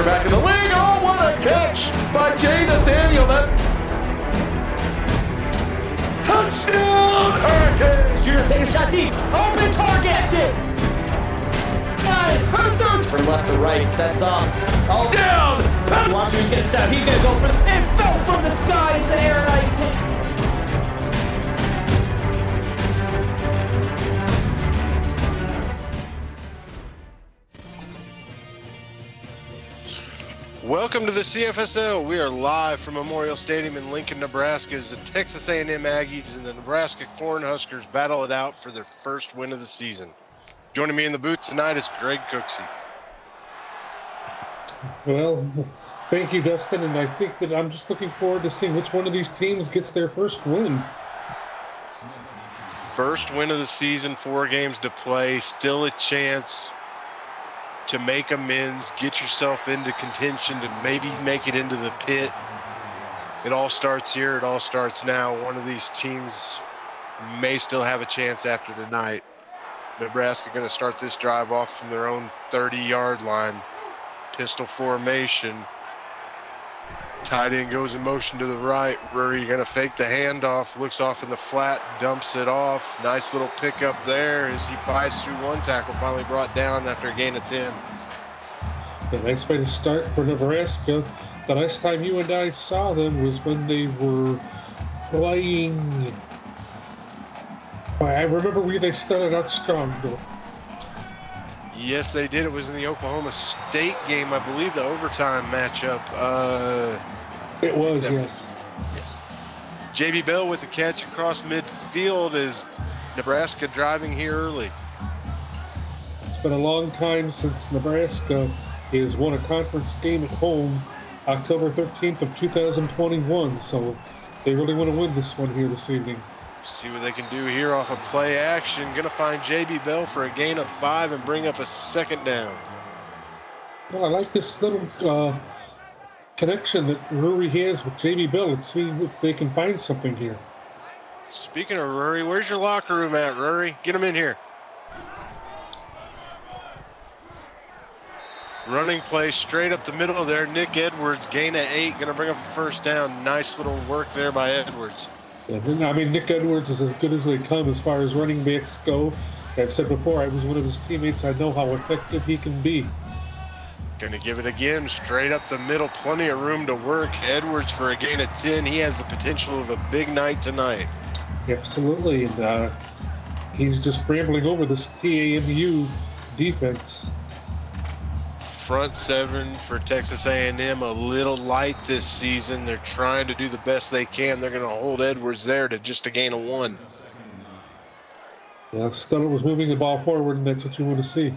quarterback in the league. Oh, what a catch by Jay Nathaniel. That touchdown, Hurricanes! Shooter taking a shot deep. Open target. From left to right, sets off. Oh, Down! watch who's gonna set up. He's gonna go for the. It fell from the sky into Aaron Ice. Welcome to the CFSL. We are live from Memorial Stadium in Lincoln, Nebraska as the Texas A&M Aggies and the Nebraska Cornhuskers battle it out for their first win of the season. Joining me in the booth tonight is Greg Cooksey. Well, thank you, Dustin, and I think that I'm just looking forward to seeing which one of these teams gets their first win. First win of the season, 4 games to play, still a chance to make amends, get yourself into contention, to maybe make it into the pit. It all starts here. It all starts now. One of these teams may still have a chance after tonight. Nebraska going to start this drive off from their own 30-yard line. Pistol formation. Tight end goes in motion to the right. Rory going to fake the handoff, looks off in the flat, dumps it off. Nice little pickup there as he fights through one tackle, finally brought down after a gain of 10. A nice way to start for Nebraska. The last time you and I saw them was when they were playing. I remember where they started out strong, though. Yes, they did. It was in the Oklahoma State game, I believe, the overtime matchup. It was, yes. J.B. Bell with the catch across midfield as Nebraska driving here early. It's been a long time since Nebraska has won a conference game at home, October 13th of 2021, so they really want to win this one here this evening. See what they can do here off of play action. Going to find J.B. Bell for a gain of 5 and bring up a second down. Well, I like this little connection that Rory has with J.B. Bell. Let's see if they can find something here. Speaking of Rory, where's your locker room at, Rory? Get him in here. Running play straight up the middle there. Nick Edwards, gain of 8, going to bring up a first down. Nice little work there by Edwards. Yeah, I mean, Nick Edwards is as good as they come as far as running backs go. I've said before, I was one of his teammates. I know how effective he can be. Going to give it again, straight up the middle. Plenty of room to work. Edwards for a gain of 10. He has the potential of a big night tonight. Absolutely, and he's just scrambling over this TAMU defense. Front 7 for Texas A&M, a little light this season. They're trying to do the best they can. They're going to hold Edwards there to just a gain of 1. Yeah, Stunner was moving the ball forward, and that's what you want to see.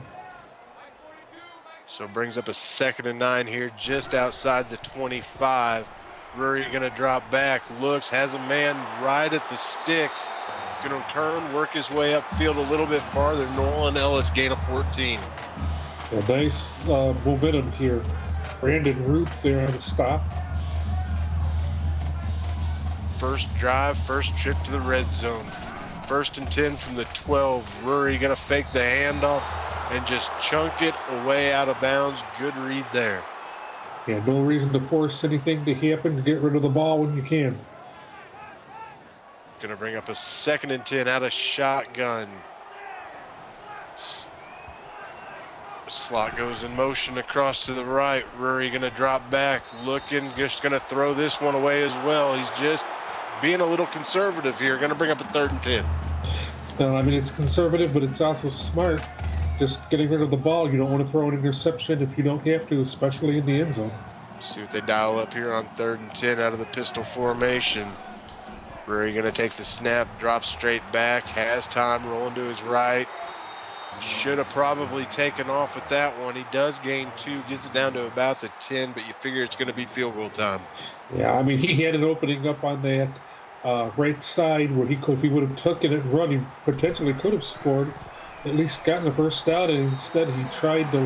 So brings up a 2nd and 9 here just outside the 25. Rory going to drop back, looks, has a man right at the sticks. Going to turn, work his way upfield a little bit farther. Nolan Ellis, gain of 14. A nice momentum here. Brandon Root there on the stop. First drive, first trip to the red zone. 1st and 10 from the 12. Rory going to fake the handoff and just chunk it away out of bounds. Good read there. Yeah, no reason to force anything to happen. To get rid of the ball when you can. Going to bring up a 2nd and 10 out of shotgun. Slot goes in motion across to the right. Rory going to drop back, looking, just going to throw this one away as well. He's just being a little conservative here. Going to bring up a 3rd and 10. Well, I mean, it's conservative, but it's also smart. Just getting rid of the ball. You don't want to throw an interception if you don't have to, especially in the end zone. See what they dial up here on 3rd and 10 out of the pistol formation. Rory going to take the snap, drop straight back, has time, rolling to his right. Should have probably taken off with that one. He does gain 2, gets it down to about the 10, but you figure it's going to be field goal time. Yeah, I mean, he had an opening up on that right side where if he would have taken it and run, he potentially could have scored, at least gotten the first down, and instead he tried to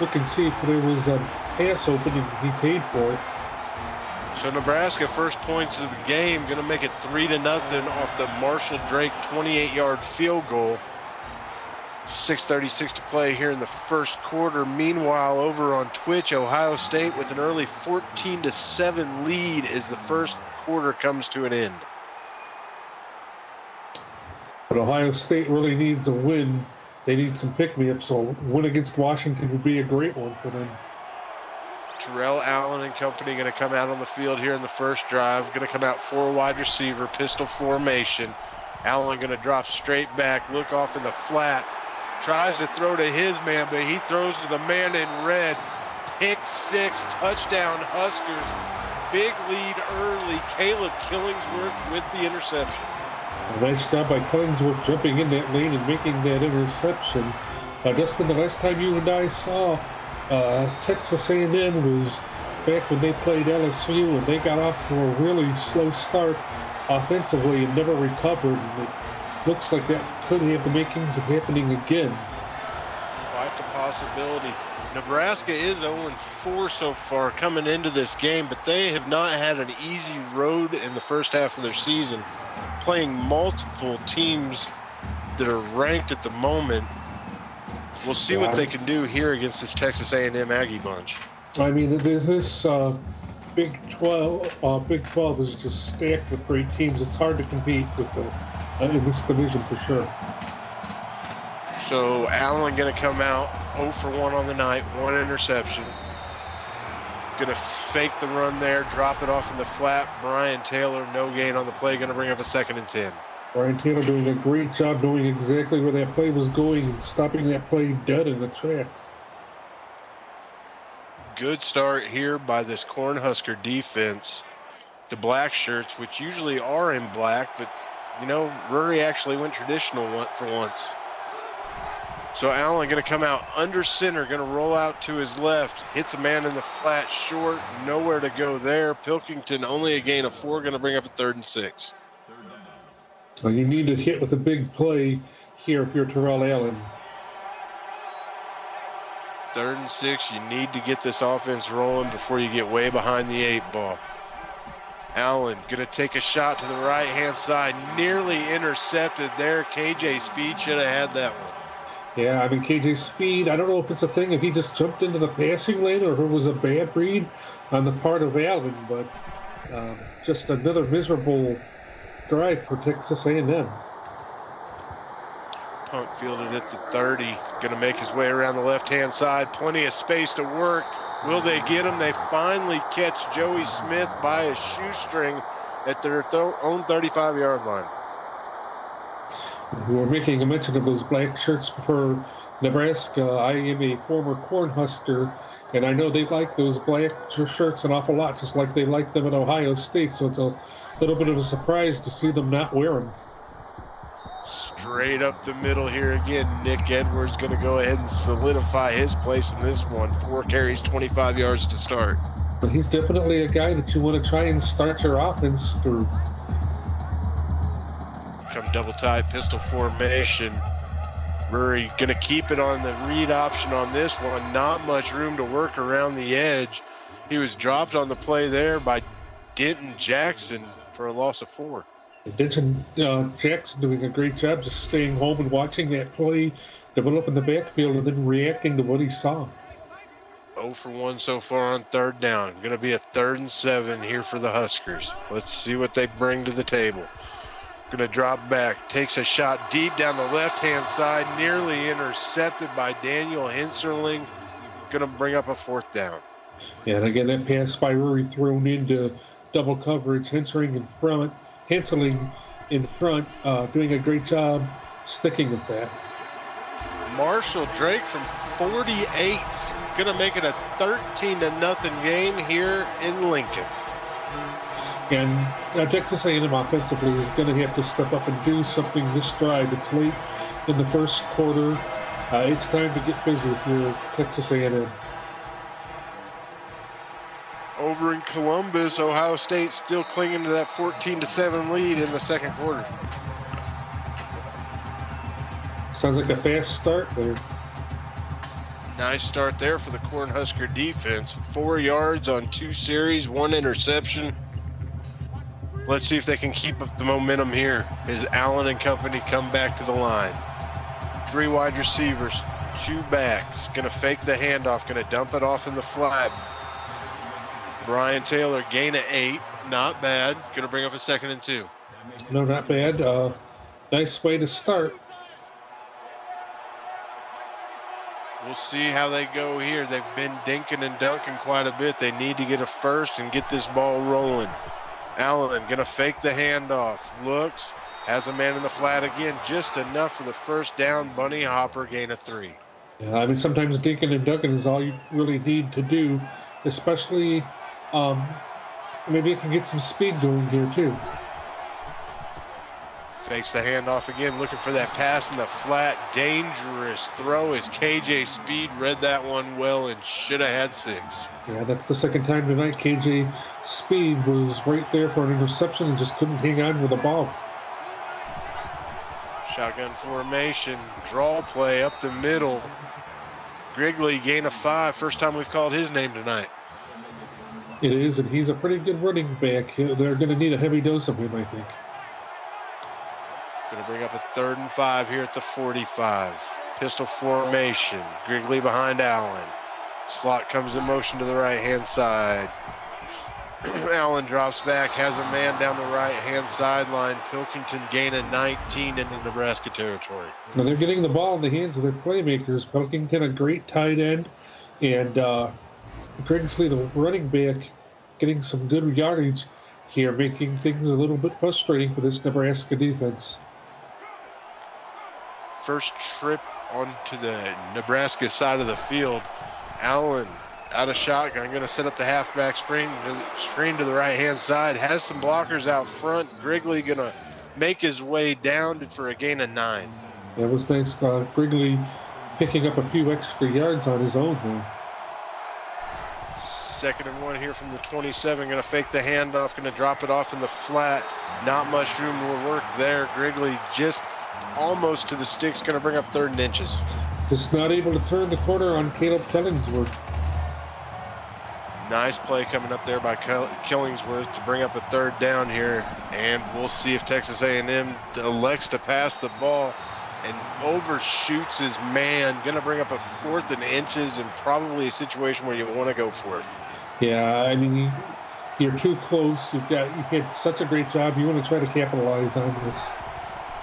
look and see if there was a pass opening. He paid for it. So Nebraska, first points of the game, going to make it 3-0 off the Marshall Drake 28-yard field goal. 6:36 to play here in the first quarter. Meanwhile, over on Twitch, Ohio State with an early 14-7 lead as the first quarter comes to an end. But Ohio State really needs a win. They need some pick-me-ups, so a win against Washington would be a great one for them. Terrell Allen and company going to come out on the field here in the first drive. Going to come out 4 wide receiver, pistol formation. Allen going to drop straight back, look off in the flat. Tries to throw to his man, but he throws to the man in red. Pick 6, touchdown Huskers. Big lead early. Caleb Killingsworth with the interception. A nice job by Killingsworth jumping in that lane and making that interception. Dustin, the last time you and I saw Texas A&M was back when they played LSU, and they got off to a really slow start offensively and never recovered. And it looks like that could have the makings of happening again. Quite the possibility. Nebraska is 0-4 so far coming into this game, but they have not had an easy road in the first half of their season, playing multiple teams that are ranked at the moment. We'll see what they can do here against this Texas A&M Aggie bunch. I mean, this Big 12 is just stacked with great teams. It's hard to compete with in this division for sure. So Allen going to come out 0 for 1 on the night, 1 interception. Going to fake the run there, drop it off in the flat. Brian Taylor, no gain on the play, going to bring up a 2nd and 10. Brian Taylor doing a great job knowing exactly where that play was going and stopping that play dead in the tracks. Good start here by this Cornhusker defense. The black shirts, which usually are in black, but, you know, Rory actually went traditional for once. So Allen going to come out under center, going to roll out to his left, hits a man in the flat short, nowhere to go there. Pilkington only a gain of 4, going to bring up a 3rd and 6. Well, you need to hit with a big play here if you're Terrell Allen. 3rd and 6, you need to get this offense rolling before you get way behind the 8 ball. Allen going to take a shot to the right-hand side, nearly intercepted there. KJ Speed should have had that one. Yeah, I mean, KJ Speed, I don't know if it's a thing, if he just jumped into the passing lane or if it was a bad read on the part of Allen, but just another miserable drive for Texas A&M. Punt fielded at the 30, going to make his way around the left-hand side. Plenty of space to work. Will they get him? They finally catch Joey Smith by a shoestring at their own 35-yard line. We were making a mention of those black shirts for Nebraska. I am a former Cornhusker, and I know they like those black shirts an awful lot, just like they like them at Ohio State, so it's a little bit of a surprise to see them not wear them. Straight up the middle here again. Nick Edwards going to go ahead and solidify his place in this one. 4 carries, 25 yards to start. But he's definitely a guy that you want to try and start your offense through. Come double tie pistol formation. Murray going to keep it on the read option on this one. Not much room to work around the edge. He was dropped on the play there by Denton Jackson for a loss of 4. Denton Jackson doing a great job just staying home and watching that play develop in the backfield and then reacting to what he saw. 0 for 1 so far on 3rd down. Going to be a 3rd and 7 here for the Huskers. Let's see what they bring to the table. Going to drop back, takes a shot deep down the left-hand side, nearly intercepted by Daniel Henserling. Going to bring up a 4th down. Yeah, and again, that pass by Rory thrown into double coverage. Henserling in front, doing a great job sticking with that. Marshall Drake from 48, going to make it a 13-0 game here in Lincoln. And Texas A&M offensively is going to have to step up and do something this drive. It's late in the first quarter. It's time to get busy if you're Texas A&M. Over in Columbus, Ohio State still clinging to that 14-7 lead in the second quarter. Sounds like a fast start there. Nice start there for the Cornhusker defense. 4 yards on 2 series, 1 interception. Let's see if they can keep up the momentum here as Allen and company come back to the line. 3 wide receivers, 2 backs. Going to fake the handoff, going to dump it off in the flat. Brian Taylor, gain of 8. Not bad. Going to bring up a 2nd and 2. No, not bad. Nice way to start. We'll see how they go here. They've been dinking and dunking quite a bit. They need to get a first and get this ball rolling. Allen going to fake the handoff. Looks, has a man in the flat again. Just enough for the first down. Bunny hopper, gain of 3. Yeah, I mean, sometimes dinking and dunking is all you really need to do, especially maybe you can get some speed going here too. Fakes the handoff again, looking for that pass in the flat. Dangerous throw as KJ Speed read that one well and should have had 6. Yeah, that's the 2nd time tonight. KJ Speed was right there for an interception and just couldn't hang on with the ball. Shotgun formation, draw play up the middle. Grigley, gain of 5. First time we've called his name tonight. It is, and he's a pretty good running back. They're going to need a heavy dose of him, I think. Going to bring up a 3rd and 5 here at the 45. Pistol formation. Grigley behind Allen. Slot comes in motion to the right-hand side. Allen drops back, has a man down the right-hand sideline. Pilkington gain of 19 into Nebraska territory. Now they're getting the ball in the hands of their playmakers. Pilkington, a great tight end, and Grigsley, the running back, getting some good yardage here, making things a little bit frustrating for this Nebraska defense. First trip onto the Nebraska side of the field. Allen out of shotgun, going to set up the halfback screen to the right-hand side. Has some blockers out front. Grigley going to make his way down for a gain of 9. That was nice. Grigley picking up a few extra yards on his own there. 2nd and 1 here from the 27. Going to fake the handoff. Going to drop it off in the flat. Not much room to work there. Grigley just almost to the sticks. Going to bring up 3rd and inches. Just not able to turn the corner on Caleb Killingsworth. Nice play coming up there by Killingsworth to bring up a 3rd down here. And we'll see if Texas A&M elects to pass the ball and overshoots his man. Going to bring up a 4th and inches and probably a situation where you want to go for it. Yeah, I mean, you're too close. You've had such a great job. You want to try to capitalize on this.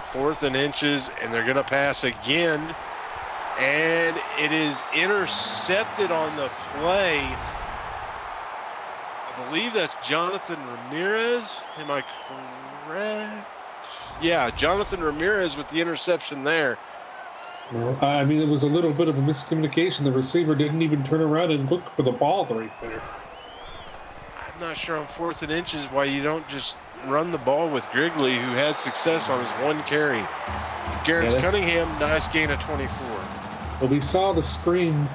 4th and inches, and they're going to pass again. And it is intercepted on the play. I believe that's Jonathan Ramirez. Am I correct? Yeah, Jonathan Ramirez with the interception there. Well, I mean, it was a little bit of a miscommunication. The receiver didn't even turn around and look for the ball right there. I'm not sure on 4th and inches why you don't just run the ball with Grigley, who had success on his 1 carry. Garrett Cunningham, nice gain of 24. Well, we saw the screen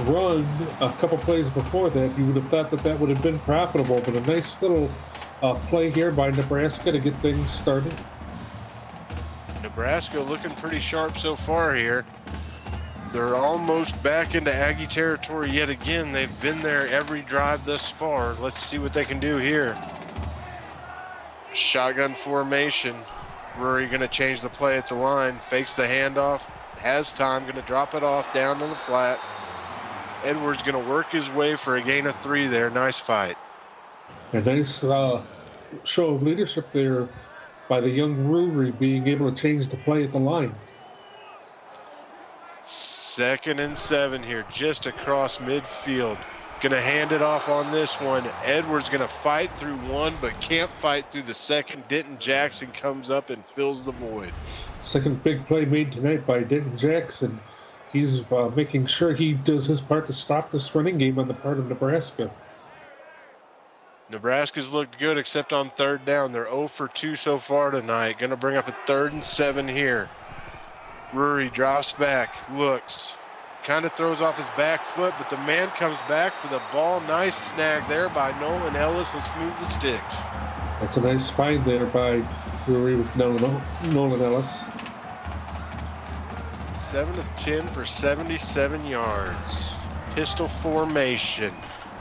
run a couple plays before that. You would have thought that would have been profitable, but a nice little play here by Nebraska to get things started. Nebraska looking pretty sharp so far here. They're almost back into Aggie territory yet again. They've been there every drive thus far. Let's see what they can do here. Shotgun formation. Rory going to change the play at the line. Fakes the handoff. Has time. Going to drop it off down to the flat. Edwards going to work his way for a gain of 3 there. Nice fight. A nice show of leadership there by the young Rory, being able to change the play at the line. 2nd and 7 here, just across midfield. Going to hand it off on this one. Edwards going to fight through 1, but can't fight through the 2nd. Denton Jackson comes up and fills the void. Second big play made tonight by Denton Jackson. He's making sure he does his part to stop this running game on the part of Nebraska. Nebraska's looked good except on 3rd down. They're 0 for 2 so far tonight. Going to bring up a 3rd and 7 here. Rory drops back, looks, kind of throws off his back foot, but the man comes back for the ball. Nice snag there by Nolan Ellis. Let's move the sticks. That's a nice find there by Rory with Nolan Ellis. 7 of 10 for 77 yards. Pistol formation.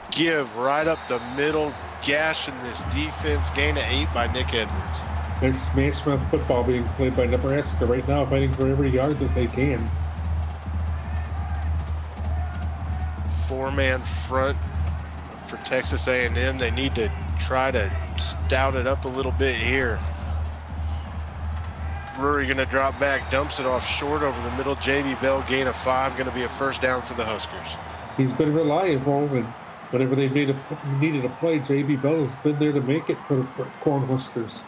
Give right up the middle, gashing this defense. Gain of 8 by Nick Edwards. Nice smash mouth football being played by Nebraska right now, fighting for every yard that they can. four-man front for Texas A&M. They need to try to stout it up a little bit here. Drury going to drop back, dumps it off short over the middle. J.B. Bell, gain of 5, going to be a first down for the Huskers. He's been reliable, and whenever they've needed a play, J.B. Bell has been there to make it for the Cornhuskers.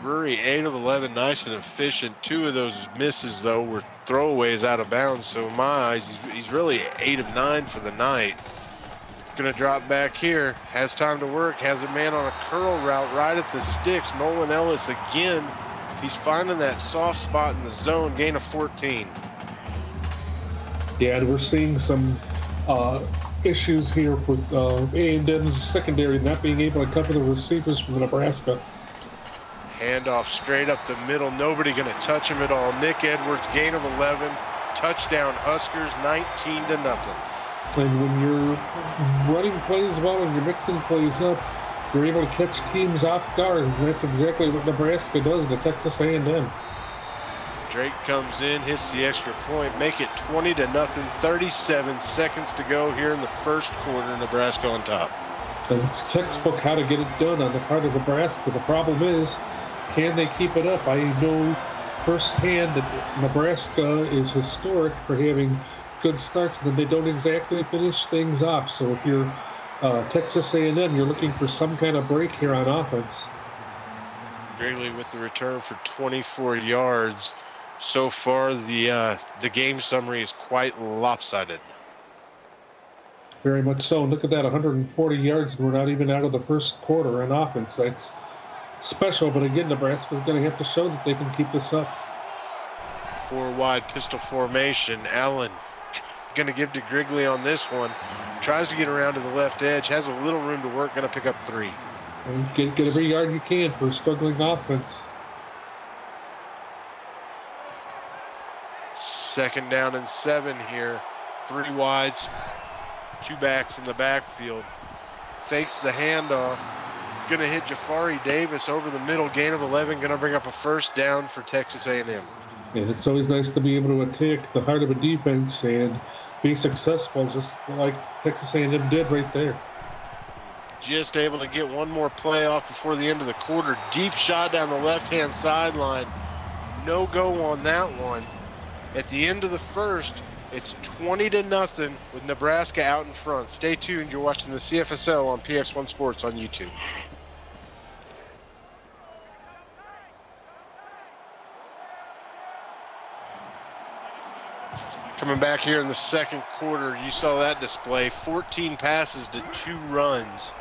Drury, 8 of 11, nice and efficient. 2 of those misses, though, were throwaways out of bounds. So in my eyes, he's really 8 of 9 for the night. Going to drop back here, has time to work, has a man on a curl route right at the sticks. Nolan Ellis again. He's finding that soft spot in the zone, gain of 14. Yeah, and we're seeing some issues here with A&M's secondary not being able to cover the receivers from Nebraska. Handoff straight up the middle. Nobody going to touch him at all. Nick Edwards, gain of 11. Touchdown Huskers, 19-0. And when you're running plays well and you're mixing plays up, you're able to catch teams off guard. And that's exactly what Nebraska does to Texas A&M. Drake comes in, hits the extra point, make it 20-0. 37 seconds to go here in the first quarter. Nebraska on top. And it's textbook how to get it done on the part of Nebraska. The problem is, can they keep it up? I know firsthand that Nebraska is historic for having good starts, and then they don't exactly finish things off. So if you're Texas A&M, you're looking for some kind of break here on offense. Greeley with the return for 24 yards. So far, the game summary is quite lopsided. Very much so. Look at that, 140 yards, and we're not even out of the first quarter on offense. That's special, but again, Nebraska's going to have to show that they can keep this up. 4 wide pistol formation. Allen going to give to Grigley on this one. Tries to get around to the left edge, has a little room to work, going to pick up 3. And get every yard you can for a struggling offense. 2nd down and 7 here. 3 wides, 2 backs in the backfield. Fakes the handoff. Going to hit Jafari Davis over the middle. Gain of 11. Going to bring up a first down for Texas A&M. And it's always nice to be able to attack the heart of a defense and be successful, just like Texas A&M did right there. Just able to get one more play off before the end of the quarter. Deep shot down the left-hand sideline. No go on that one. At the end of the first, it's 20-0 with Nebraska out in front. Stay tuned. You're watching the CFSL on PX1 Sports on YouTube. Coming back here in the second quarter, you saw that display. 14 passes to 2 runs.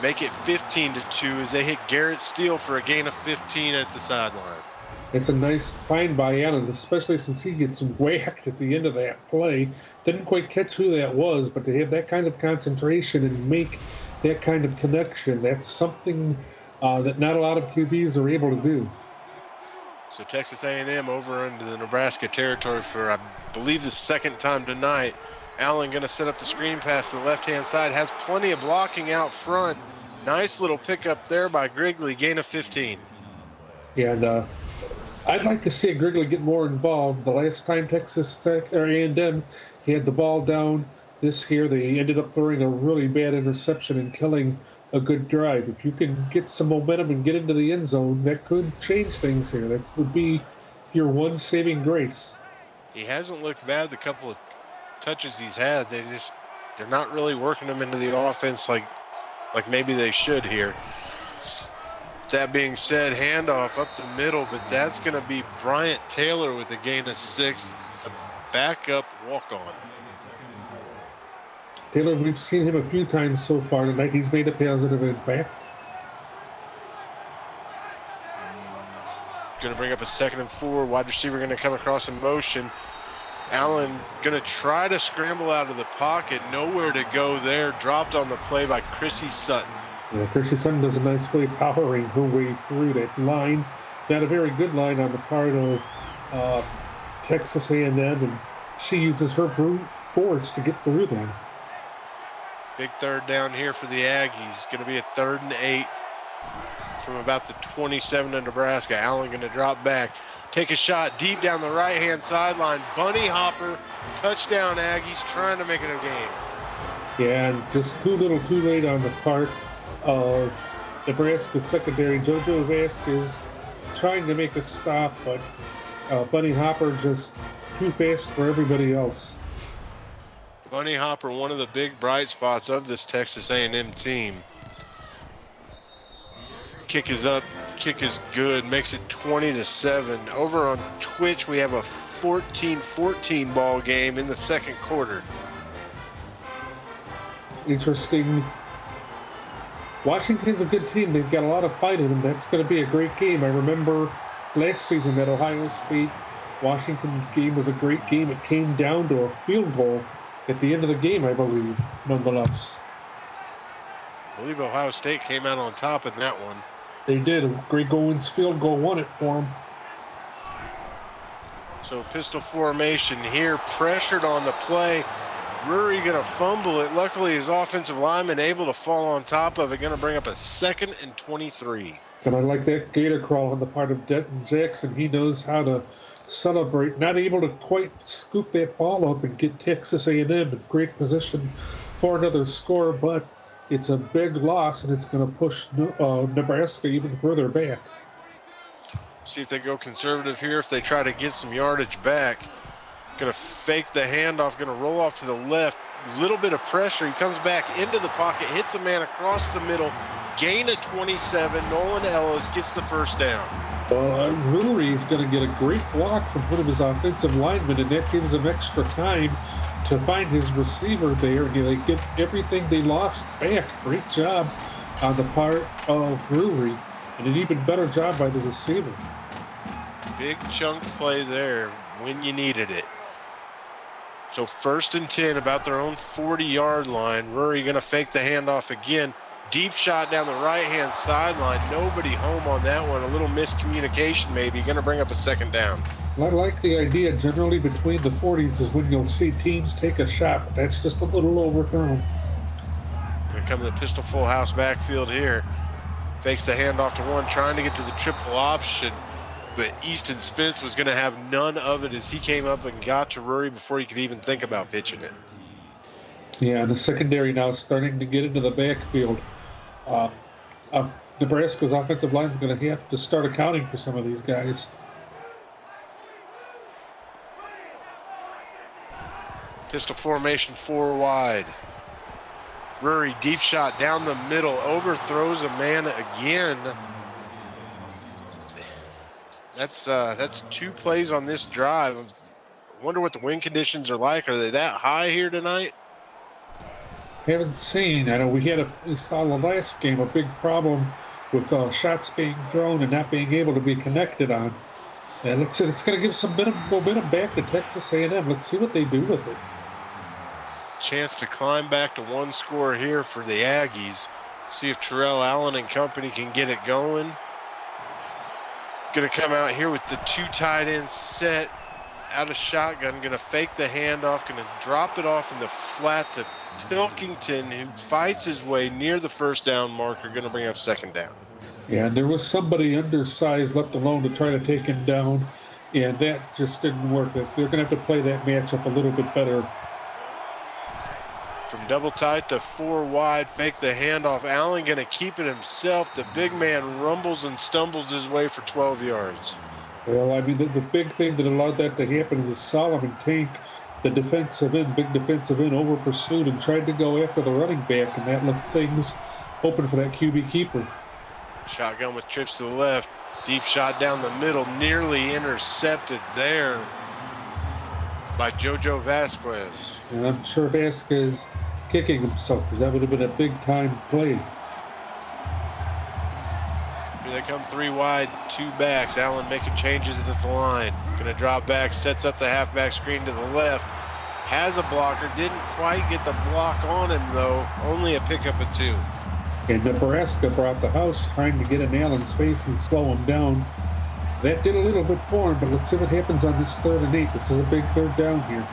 Make it 15-2 as they hit Garrett Steele for a gain of 15 at the sideline. It's a nice find by Allen, especially since he gets whacked at the end of that play. Didn't quite catch who that was, but to have that kind of concentration and make that kind of connection, that's something that not a lot of QBs are able to do. So Texas A&M over into the Nebraska territory for, I believe, the 2nd time tonight. Allen going to set up the screen pass to the left-hand side. Has plenty of blocking out front. Nice little pickup there by Grigley. Gain of 15. And I'd like to see Grigley get more involved. The last time Texas Tech or A&M he had the ball down this year, they ended up throwing a really bad interception and killing a good drive. If you can get some momentum and get into the end zone, that could change things here. That would be your one saving grace. He hasn't looked bad the couple of touches he's had. They're not really working him into the offense like maybe they should here. That being said, handoff up the middle, but that's going to be Bryant Taylor with a gain of 6, a backup walk-on. Taylor, we've seen him a few times so far tonight. He's made a positive impact. Going to bring up a 2nd and 4. Wide receiver going to come across in motion. Allen going to try to scramble out of the pocket. Nowhere to go there. Dropped on the play by Chrissy Sutton. Yeah, Chrissy Sutton does a nice way powering her way through that line. Not a very good line on the part of Texas A&M, and she uses her brute force to get through them. Big 3rd down here for the Aggies. Going to be a 3rd and 8. from about the 27 of Nebraska. Allen going to drop back, take a shot deep down the right-hand sideline. Bunny hopper, touchdown Aggies, trying to make it a game. Yeah, and just too little too late on the part of Nebraska secondary. JoJo Vasquez trying to make a stop, but Bunny Hopper just too fast for everybody else. Bunny Hopper, one of the big bright spots of this Texas A&M team. Kick is up, kick is good, makes it 20-7. Over on Twitch, we have a 14-14 ball game in the second quarter. Interesting. Washington's a good team. They've got a lot of fight in them. That's going to be a great game. I remember last season at Ohio State, Washington's game was a great game. It came down to a field goal at the end of the game, I believe, nonetheless. I believe Ohio State came out on top in that one. They did. Greg Owens' field goal won it for them. So pistol formation here, pressured on the play. Rury going to fumble it. Luckily, his offensive lineman able to fall on top of it. Going to bring up a 2nd and 23. And I like that gator crawl on the part of Denton Jackson. He knows how to celebrate. Not able to quite scoop that ball up and get Texas A&M in great position for another score, but it's a big loss, and it's going to push Nebraska even further back. See if they go conservative here, if they try to get some yardage back. Going to fake the handoff, going to roll off to the left. Little bit of pressure. He comes back into the pocket, hits a man across the middle. Gain of 27. Nolan Ellis gets the first down. Well, Rury is going to get a great block from one of his offensive linemen, and that gives him extra time to find his receiver there. And they get everything they lost back. Great job on the part of Rury, and an even better job by the receiver. Big chunk play there when you needed it. So 1st and 10, about their own 40-yard line. Rury going to fake the handoff again. Deep shot down the right-hand sideline. Nobody home on that one. A little miscommunication maybe. Going to bring up a 2nd down. I like the idea. Generally between the 40s is when you'll see teams take a shot, but that's just a little overthrown. Going to come to the pistol full house backfield here. Fakes the handoff to one, trying to get to the triple option. But Easton Spence was going to have none of it as he came up and got to Rury before he could even think about pitching it. Yeah, the secondary now starting to get into the backfield. Nebraska's offensive line is going to have to start accounting for some of these guys. Pistol formation 4 wide. Rury deep shot down the middle, overthrows a man again. That's 2 plays on this drive. I wonder what the wind conditions are like. Are they that high here tonight? Haven't seen. I know we saw the last game a big problem with shots being thrown and not being able to be connected on. And it's going to give some momentum back to Texas A&M. Let's see what they do with it. Chance to climb back to 1 score here for the Aggies. See if Terrell Allen and company can get it going. Going to come out here with the 2 tight ends set out of shotgun. Going to fake the handoff. Going to drop it off in the flat to Pilkington, who fights his way near the 1st down marker. Going to bring up 2nd down. Yeah, there was somebody undersized left alone to try to take him down, and that just didn't work. They're going to have to play that matchup a little bit better. From double tight to 4 wide, fake the handoff. Allen going to keep it himself. The big man rumbles and stumbles his way for 12 yards. Well, I mean, the big thing that allowed that to happen was Solomon Tank, the big defensive end, over pursued and tried to go after the running back, and that left things open for that QB keeper. Shotgun with trips to the left. Deep shot down the middle, nearly intercepted there by JoJo Vasquez. And I'm sure Vasquez kicking himself because that would have been a big-time play. Here they come 3 wide, 2 backs. Allen making changes at the line. Going to drop back, sets up the halfback screen to the left. Has a blocker, didn't quite get the block on him though. Only a pickup of 2. And Nebraska brought the house trying to get in Allen's face and slow him down. That did a little bit for him, but let's see what happens on this 3rd and 8. This is a big 3rd down here.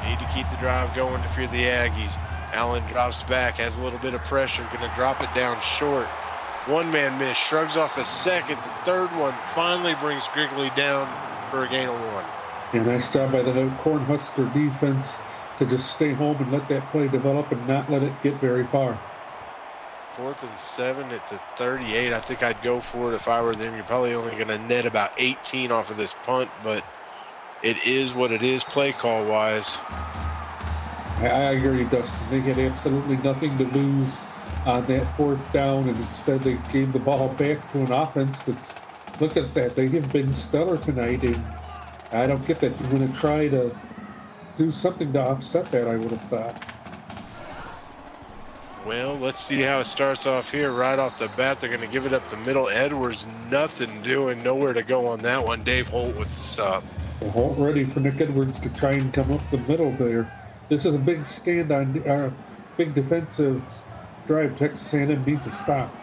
Need to keep the drive going if you're the Aggies. Allen drops back, has a little bit of pressure, going to drop it down short. One-man miss, shrugs off a second. The third one finally brings Grigley down for a gain of 1. Yeah, nice job by the Cornhusker defense to just stay home and let that play develop and not let it get very far. 4th and 7 at the 38. I think I'd go for it if I were them. You're probably only going to net about 18 off of this punt, but it is what it is play call-wise. I agree, Dustin. They had absolutely nothing to lose on that 4th down, and instead they gave the ball back to an offense that's, look at that, they have been stellar tonight, and I don't get that. You're going to try to do something to offset that, I would have thought. Well, let's see how it starts off here. Right off the bat, they're going to give it up the middle. Edwards, nothing doing, nowhere to go on that one. Dave Holt with the stop. Well, Holt ready for Nick Edwards to try and come up the middle there. This is a big stand on, big defensive drive. Texas A&M needs a stop.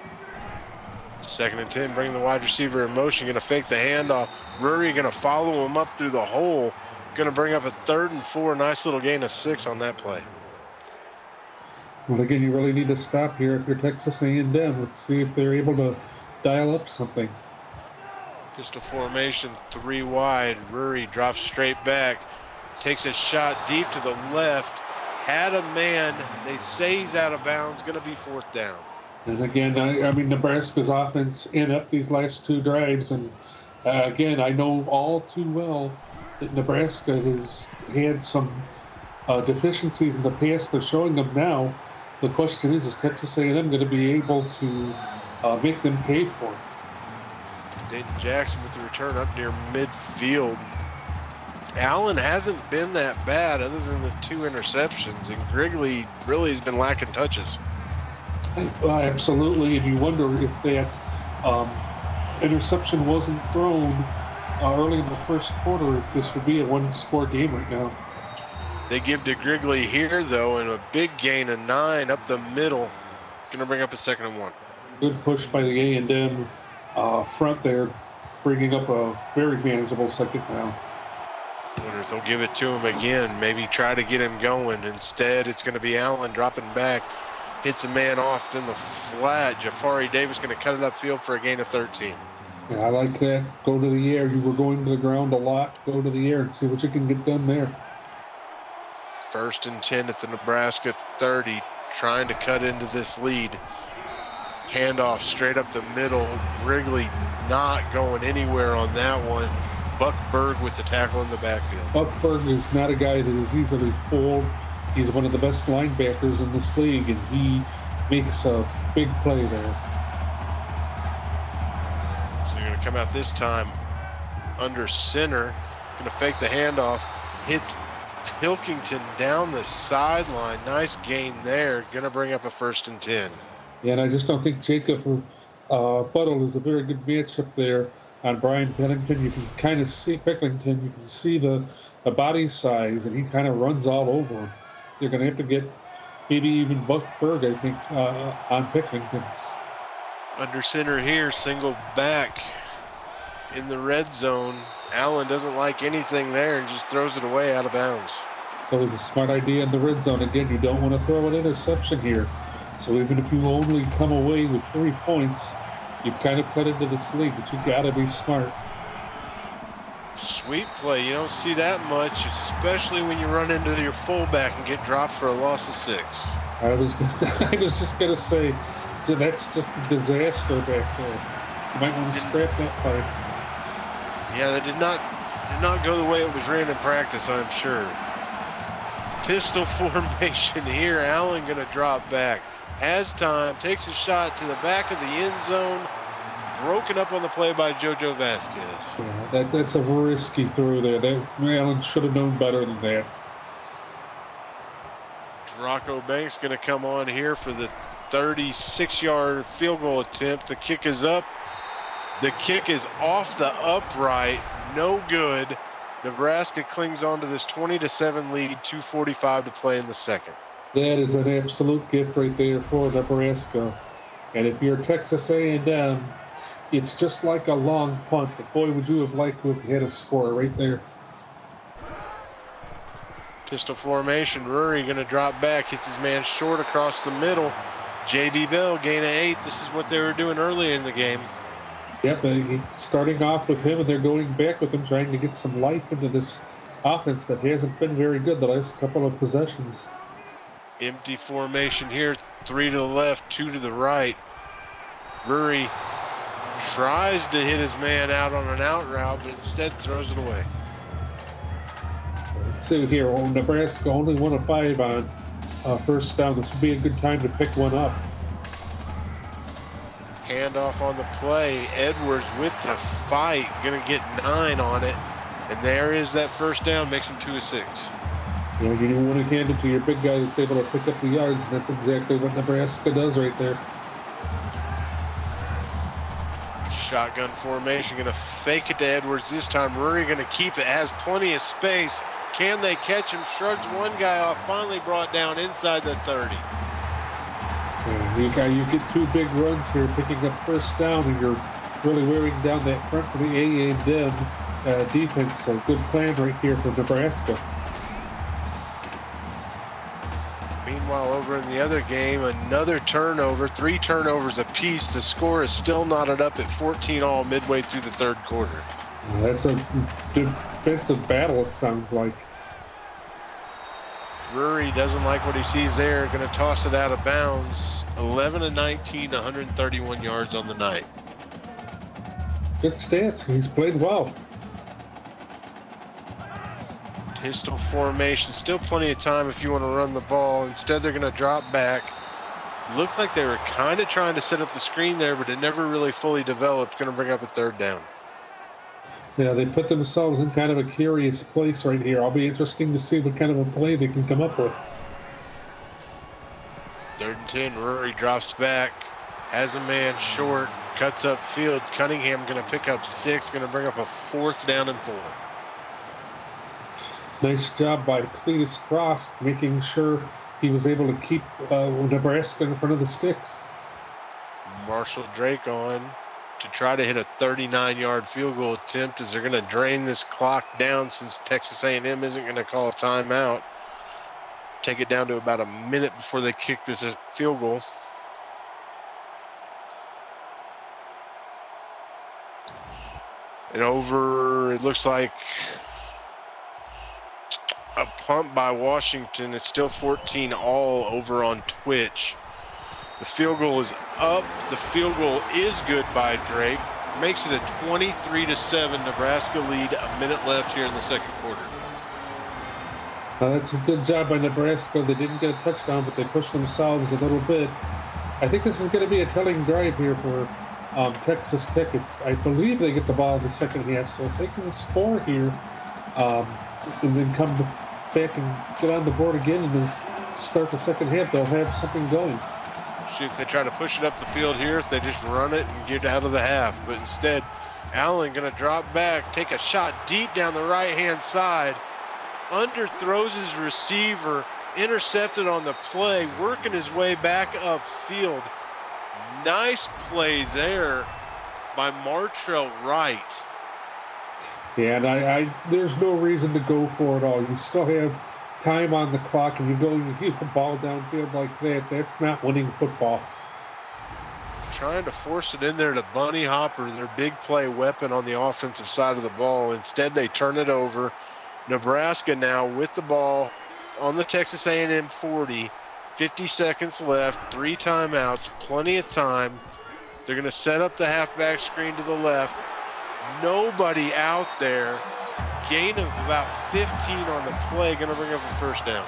2nd and 10, bring the wide receiver in motion, going to fake the handoff. Rury going to follow him up through the hole. Going to bring up a 3rd and 4, nice little gain of 6 on that play. Well, again, you really need to stop here if you're Texas A&M. Let's see if they're able to dial up something. Pistol formation, 3 wide. Rury drops straight back, takes a shot deep to the left. Had a man. They say he's out of bounds. Going to be 4th down. And again, I mean, Nebraska's offense ended up these last 2 drives. And again, I know all too well that Nebraska has had some deficiencies in the past. They're showing them now. The question is Texas A&M going to be able to make them pay for it? Dayton Jackson with the return up near midfield. Allen hasn't been that bad other than the 2 interceptions, and Grigley really has been lacking touches. Absolutely, and you wonder if that interception wasn't thrown early in the first quarter, if this would be a 1-score game right now. They give to Grigley here, though, and a big gain of 9 up the middle. Going to bring up a 2nd and 1. Good push by the A&M front there, bringing up a very manageable 2nd down. I wonder if they'll give it to him again, maybe try to get him going. Instead, it's going to be Allen dropping back, hits a man off in the flat. Jafari Davis going to cut it upfield for a gain of 13. Yeah, I like that. Go to the air. You were going to the ground a lot. Go to the air and see what you can get done there. 1st and 10 at the Nebraska 30, trying to cut into this lead. Handoff straight up the middle. Grigley not going anywhere on that one. Buck Berg with the tackle in the backfield. Buck Berg is not a guy that is easily fooled. He's one of the best linebackers in this league, and he makes a big play there. So you're going to come out this time under center. Going to fake the handoff. Hits Pilkington down the sideline. Nice gain there. Going to bring up a 1st and 10. Yeah, and I just don't think Jacob Buttle is a very good matchup there on Brian Pennington. You can kind of see Picklington. You can see the body size, and he kind of runs all over him. They're going to have to get maybe even Buck Berg, I think, on Picklington. Under center here, single back in the red zone. Allen doesn't like anything there and just throws it away out of bounds. So it's a smart idea in the red zone. Again, you don't want to throw an interception here. So even if you only come away with 3 points, you've kind of cut into this league, but you got to be smart. Sweep play. You don't see that much, especially when you run into your fullback and get dropped for a loss of 6. I was just gonna say, that's just a disaster back there. You might want to scrap that play. Yeah, that did not go the way it was ran in practice, I'm sure. Pistol formation here. Allen going to drop back. Has time, takes a shot to the back of the end zone. Broken up on the play by JoJo Vasquez. Yeah, that's a risky throw there. Allen should have known better than that. Draco Banks going to come on here for the 36-yard field goal attempt. The kick is up. The kick is off the upright. No good. Nebraska clings on to this 20-7 lead, 2:45 to play in the second. That is an absolute gift right there for Nebraska. And if you're Texas A&M, it's just like a long punt. But boy, would you have liked to have had a score right there. Pistol formation. Rury going to drop back. Hits his man short across the middle. JB Bell, gain of 8. This is what they were doing earlier in the game. Yep, starting off with him, and they're going back with him, trying to get some life into this offense that hasn't been very good the last couple of possessions. Empty formation here, 3 to the left, 2 to the right. Rory tries to hit his man out on an out route, but instead throws it away. Let's see here, Nebraska only 1 of 5 on first down. This would be a good time to pick one up. Handoff on the play. Edwards with the fight, gonna get 9 on it. And there is that first down, makes him 2 of 6. You know, you want to hand it to your big guy that's able to pick up the yards, and that's exactly what Nebraska does right there. Shotgun formation, gonna fake it to Edwards this time. Rory gonna keep it, has plenty of space. Can they catch him? Shrugs one guy off, finally brought down inside the 30. Yeah, you get 2 big runs here, picking up first down, and you're really wearing down that front for the A&M defense. So good plan right here for Nebraska. Meanwhile, over in the other game, another turnover, 3 turnovers apiece. The score is still knotted up at 14 all midway through the third quarter. That's a defensive battle, it sounds like. Rory doesn't like what he sees there, going to toss it out of bounds. 11 of 19, 131 yards on the night. Good stats. He's played well. Pistol formation, still plenty of time if you want to run the ball. Instead, they're going to drop back. Looked like they were kind of trying to set up the screen there, but it never really fully developed. Going to bring up a third down. Yeah, they put themselves in kind of a curious place right here. I'll be interesting to see what kind of a play they can come up with. 3rd and 10, Rory drops back, has a man short, cuts up field. Cunningham going to pick up 6, going to bring up a 4th down and 4. Nice job by Cletus Cross, making sure he was able to keep Nebraska in front of the sticks. Marshall Drake on to try to hit a 39-yard field goal attempt, as they're going to drain this clock down since Texas A&M isn't going to call a timeout. Take it down to about a minute before they kick this field goal. And over, it looks like a punt by Washington. It's still 14 all over on Twitch. The field goal is up. The field goal is good by Drake. Makes it a 23-7 Nebraska lead. A minute left here in the second quarter. That's a good job by Nebraska. They didn't get a touchdown, but they pushed themselves a little bit. I think this is going to be a telling drive here for Texas Tech. I believe they get the ball in the second half, so if they can score here and then come back and get on the board again and then start the second half, they'll have something going. See if they try to push it up the field here, if they just run it and get out of the half. But instead, Allen going to drop back, take a shot deep down the right-hand side, underthrows his receiver, intercepted on the play, working his way back upfield. Nice play there by Martrell Wright. Yeah, and there's no reason to go for it all. You still have time on the clock, and you go and you get the ball downfield like that. That's not winning football. Trying to force it in there to Bunny Hopper, their big play weapon on the offensive side of the ball. Instead, they turn it over. Nebraska now with the ball on the Texas A&M 40. 50 seconds left, 3 timeouts, plenty of time. They're going to set up the halfback screen to the left. Nobody out there. Gain of about 15 on the play, going to bring up a first down.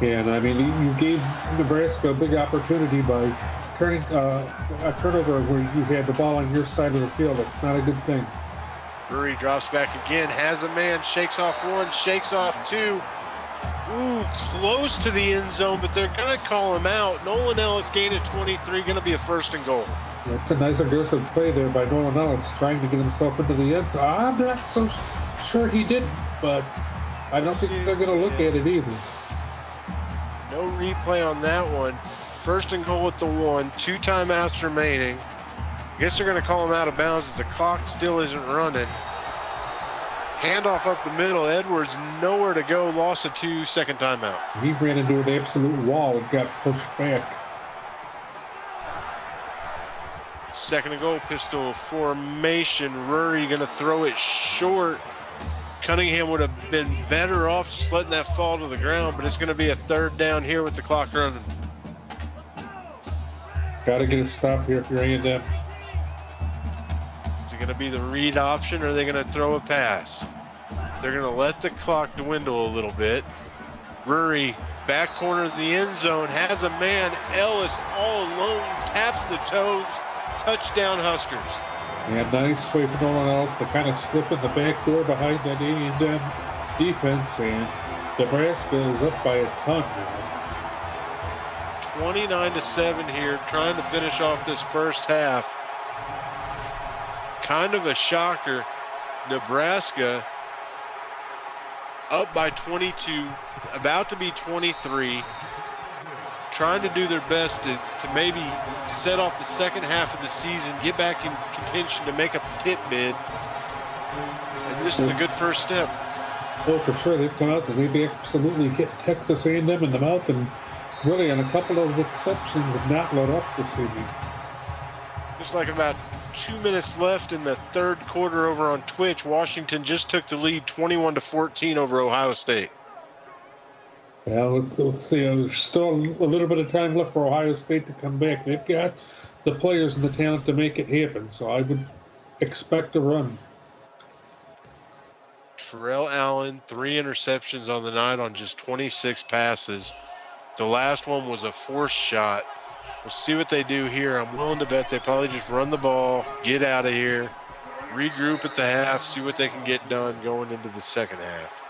Yeah, and I mean, you gave Nebraska a big opportunity by turning a turnover where you had the ball on your side of the field. That's not a good thing. Rory drops back again, has a man, shakes off 1, shakes off 2. Ooh, close to the end zone, but they're going to call him out. Nolan Ellis gained at 23, going to be a 1st and goal. That's a nice aggressive play there by Nolan Ellis, trying to get himself into the end zone. I'm not so sure he didn't, but I don't think they're going to look at it either. No replay on that one. 1st and goal at the 1, 2 timeouts remaining. I guess they're going to call him out of bounds as the clock still isn't running. Handoff up the middle. Edwards nowhere to go. Loss of 2, second timeout. He ran into an absolute wall and got pushed back. Second and goal, pistol formation. Rory going to throw it short. Cunningham would have been better off just letting that fall to the ground, but it's going to be a third down here with the clock running. Got to get a stop here if you're A&M. Is it going to be the read option, or are they going to throw a pass? They're going to let the clock dwindle a little bit. Rory, back corner of the end zone, has a man. Ellis all alone, taps the toes. Touchdown Huskers. Yeah, nice way for Nolan Ellis to kind of slip in the back door behind that A&M defense, and Nebraska is up by a ton now. 29-7 here, trying to finish off this first half. Kind of a shocker. Nebraska up by 22, about to be 23. Trying to do their best to maybe set off the second half of the season, get back in contention to make a pit bid. And this is a good first step. Well, for sure, they've come out and they've absolutely hit Texas A&M in the mouth, and really, on a couple of exceptions, have not let up this evening. Just like about 2 minutes left in the third quarter over on Twitch, Washington just took the lead 21-14 over Ohio State. Well, let's see. There's still a little bit of time left for Ohio State to come back. They've got the players and the talent to make it happen, so I would expect a run. Terrell Allen, 3 interceptions on the night on just 26 passes. The last one was a forced shot. We'll see what they do here. I'm willing to bet they probably just run the ball, get out of here, regroup at the half, see what they can get done going into the second half.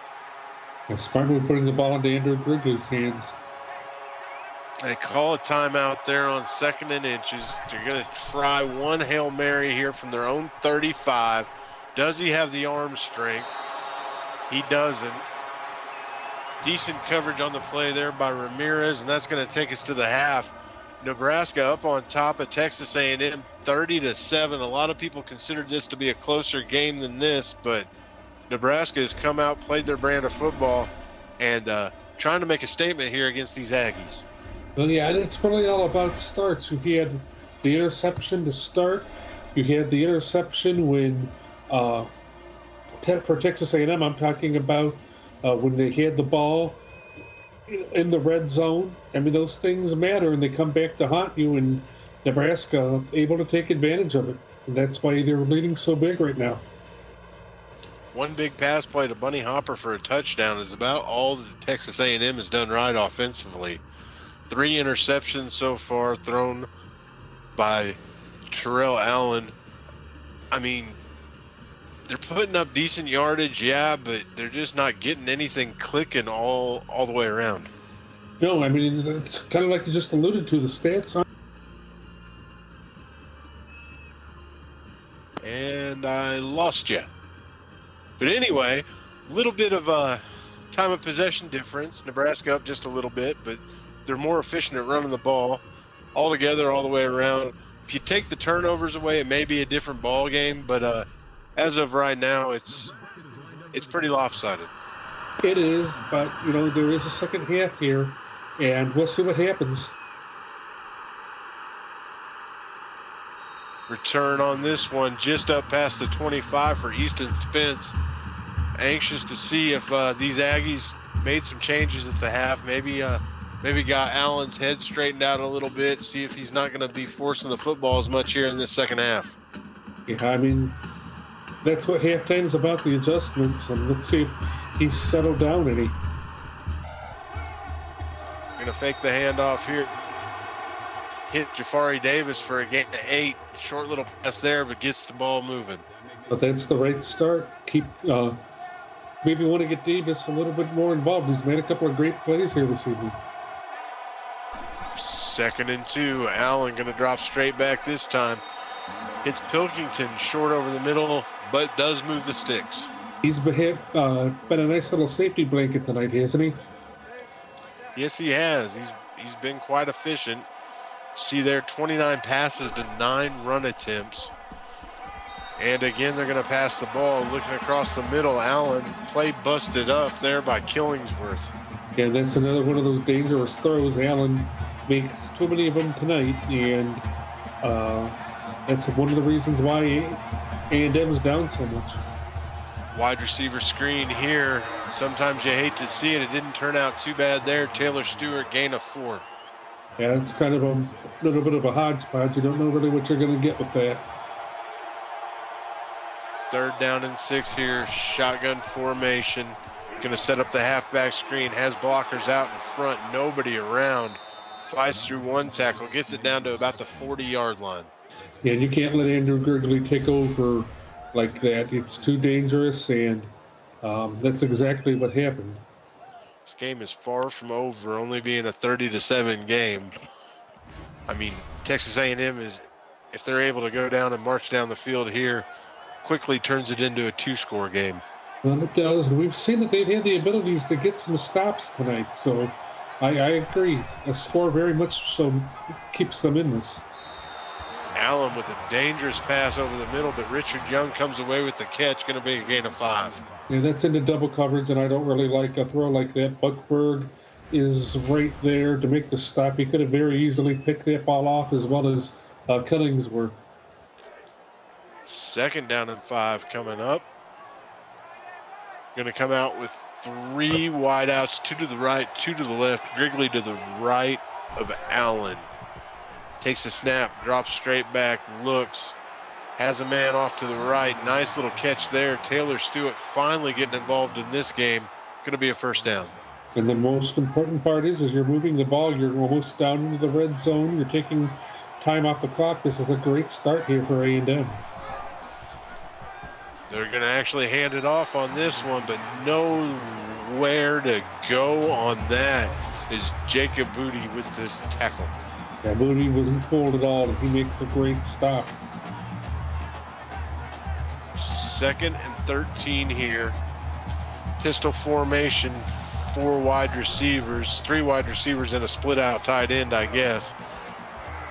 They're smartly putting the ball into Andrew Grigley's hands. They call a timeout there on 2nd and inches. They're going to try one Hail Mary here from their own 35. Does he have the arm strength? He doesn't. Decent coverage on the play there by Ramirez, and that's going to take us to the half. Nebraska up on top of Texas A&M 30-7. A lot of people considered this to be a closer game than this, but Nebraska has come out, played their brand of football, and trying to make a statement here against these Aggies. Well, yeah, and it's really all about starts. You had the interception to start. You had the interception when, for Texas A&M, I'm talking about when they had the ball in the red zone. I mean, those things matter, and they come back to haunt you, and Nebraska able to take advantage of it. And that's why they're leading so big right now. One big pass play to Bunny Hopper for a touchdown is about all that Texas A&M has done right offensively. 3 interceptions so far thrown by Terrell Allen. I mean, they're putting up decent yardage, yeah, but they're just not getting anything clicking all the way around. No, I mean, it's kind of like you just alluded to, the stats. And I lost you. But anyway, a little bit of a time of possession difference. Nebraska up just a little bit, but they're more efficient at running the ball altogether all the way around. If you take the turnovers away, it may be a different ball game, but as of right now, it's pretty lopsided. It is, but, you know, there is a second half here, and we'll see what happens. Return on this one just up past the 25 for Easton Spence. Anxious to see if these Aggies made some changes at the half. Maybe got Allen's head straightened out a little bit, see if he's not going to be forcing the football as much here in this second half. Yeah, I mean, that's what halftime is about, the adjustments, and let's see if he's settled down any. Going to fake the handoff here. Hit Jafari Davis for a gain of 8. Short little pass there, but gets the ball moving. But that's the right start. Maybe want to get Davis a little bit more involved. He's made a couple of great plays here this evening. 2nd and 2. Allen going to drop straight back this time. Hits Pilkington short over the middle, but does move the sticks. He's been a nice little safety blanket tonight, hasn't he? Yes, he has. He's been quite efficient. See there, 29 passes to 9 run attempts. And again, they're going to pass the ball. Looking across the middle, Allen played busted up there by Killingsworth. Yeah, that's another one of those dangerous throws. Allen makes too many of them tonight, and That's one of the reasons why A&M is down so much. Wide receiver screen here. Sometimes you hate to see it. It didn't turn out too bad there. Taylor Stewart, gain of 4. Yeah, it's kind of a little bit of a hodgepodge. You don't know really what you're going to get with that. 3rd down and 6 here. Shotgun formation. Going to set up the halfback screen. Has blockers out in front. Nobody around. Fights through one tackle. Gets it down to about the 40-yard line. Yeah, you can't let Andrew Grigley take over like that. It's too dangerous, and that's exactly what happened. This game is far from over, only being a 30-7 game. I mean, Texas A&M is, if they're able to go down and march down the field here, quickly turns it into a 2-score game. Well, it does. We've seen that they've had the abilities to get some stops tonight, so I agree. A score very much so keeps them in this. Allen with a dangerous pass over the middle, but Richard Young comes away with the catch. Going to be a gain of 5. Yeah, that's into double coverage, and I don't really like a throw like that. Buckberg is right there to make the stop. He could have very easily picked that ball off, as well as Killingsworth. 2nd down and 5 coming up. Going to come out with 3 wideouts, 2 to the right, 2 to the left. Grigley to the right of Allen. Takes a snap, drops straight back, looks, has a man off to the right. Nice little catch there. Taylor Stewart finally getting involved in this game. Going to be a 1st down. And the most important part is you're moving the ball. You're almost down into the red zone. You're taking time off the clock. This is a great start here for A&M. They're going to actually hand it off on this one, but nowhere to go on that is Jacob Booty with the tackle. Yeah, Booty wasn't fooled at all. He makes a great stop. 2nd and 13 here. Pistol formation, 4 wide receivers, 3 wide receivers and a split out tight end, I guess.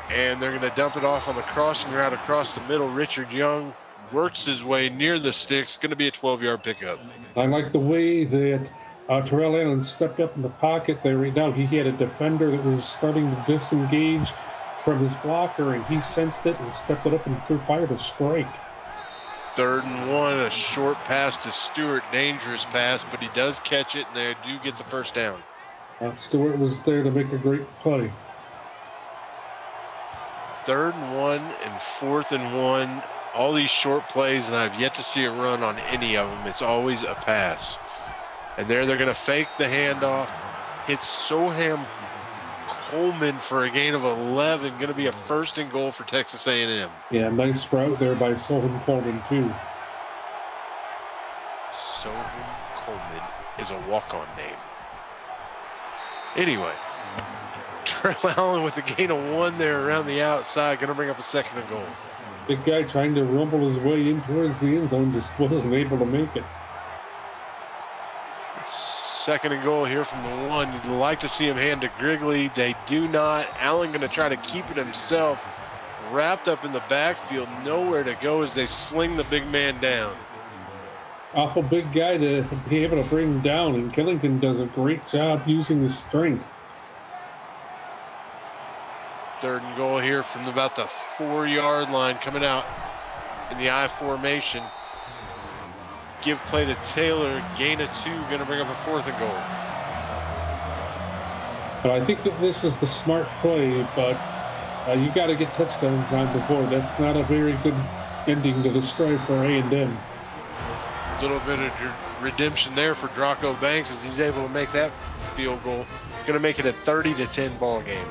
And they're going to dump it off on the crossing route across the middle. Richard Young works his way near the sticks. Going to be a 12-yard pickup. I like the way that Terrell Allen stepped up in the pocket there right now. He had a defender that was starting to disengage from his blocker, and he sensed it and stepped it up and fired a strike. 3rd and 1, a short pass to Stewart, dangerous pass, but he does catch it, and they do get the 1st down. Stewart was there to make a great play. 3rd and 1 and 4th and 1. All these short plays, and I've yet to see a run on any of them. It's always a pass. And there they're going to fake the handoff. Hits Soham Coleman for a gain of 11. Going to be a 1st and goal for Texas A&M. Yeah, nice route there by Soham Coleman, too. Soham Coleman is a walk-on name. Anyway, Terrell Allen with a gain of 1 there around the outside. Going to bring up a 2nd and goal. Big guy trying to rumble his way in towards the end zone, just wasn't able to make it. 2nd and goal here from the 1. You'd like to see him hand to Grigley. They do not. Allen going to try to keep it himself. Wrapped up in the backfield. Nowhere to go as they sling the big man down. Awful big guy to be able to bring him down, and Killington does a great job using his strength. 3rd and goal here from about the 4-yard line, coming out in the I formation. Give play to Taylor, gain of 2, going to bring up a 4th and goal. But I think that this is the smart play, but you got to get touchdowns on the board. That's not a very good ending to this drive for A&M. A little bit of redemption there for Draco Banks as he's able to make that field goal. Going to make it a 30-10 ball game.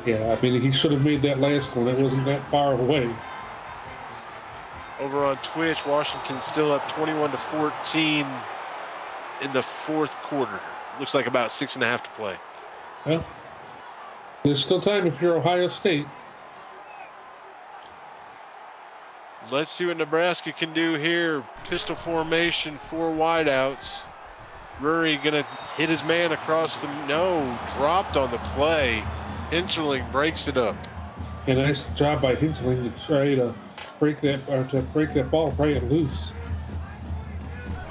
Yeah, I mean, he should have made that last one. It wasn't that far away. Over on Twitch, Washington still up 21-14 in the 4th quarter. Looks like about 6.5 to play. Well, there's still time if you're Ohio State. Let's see what Nebraska can do here. Pistol formation, 4 wideouts. Rury gonna hit his man across the, no, dropped on the play. Hinterling breaks it up. A nice job by Hinterling to try to break that ball right loose.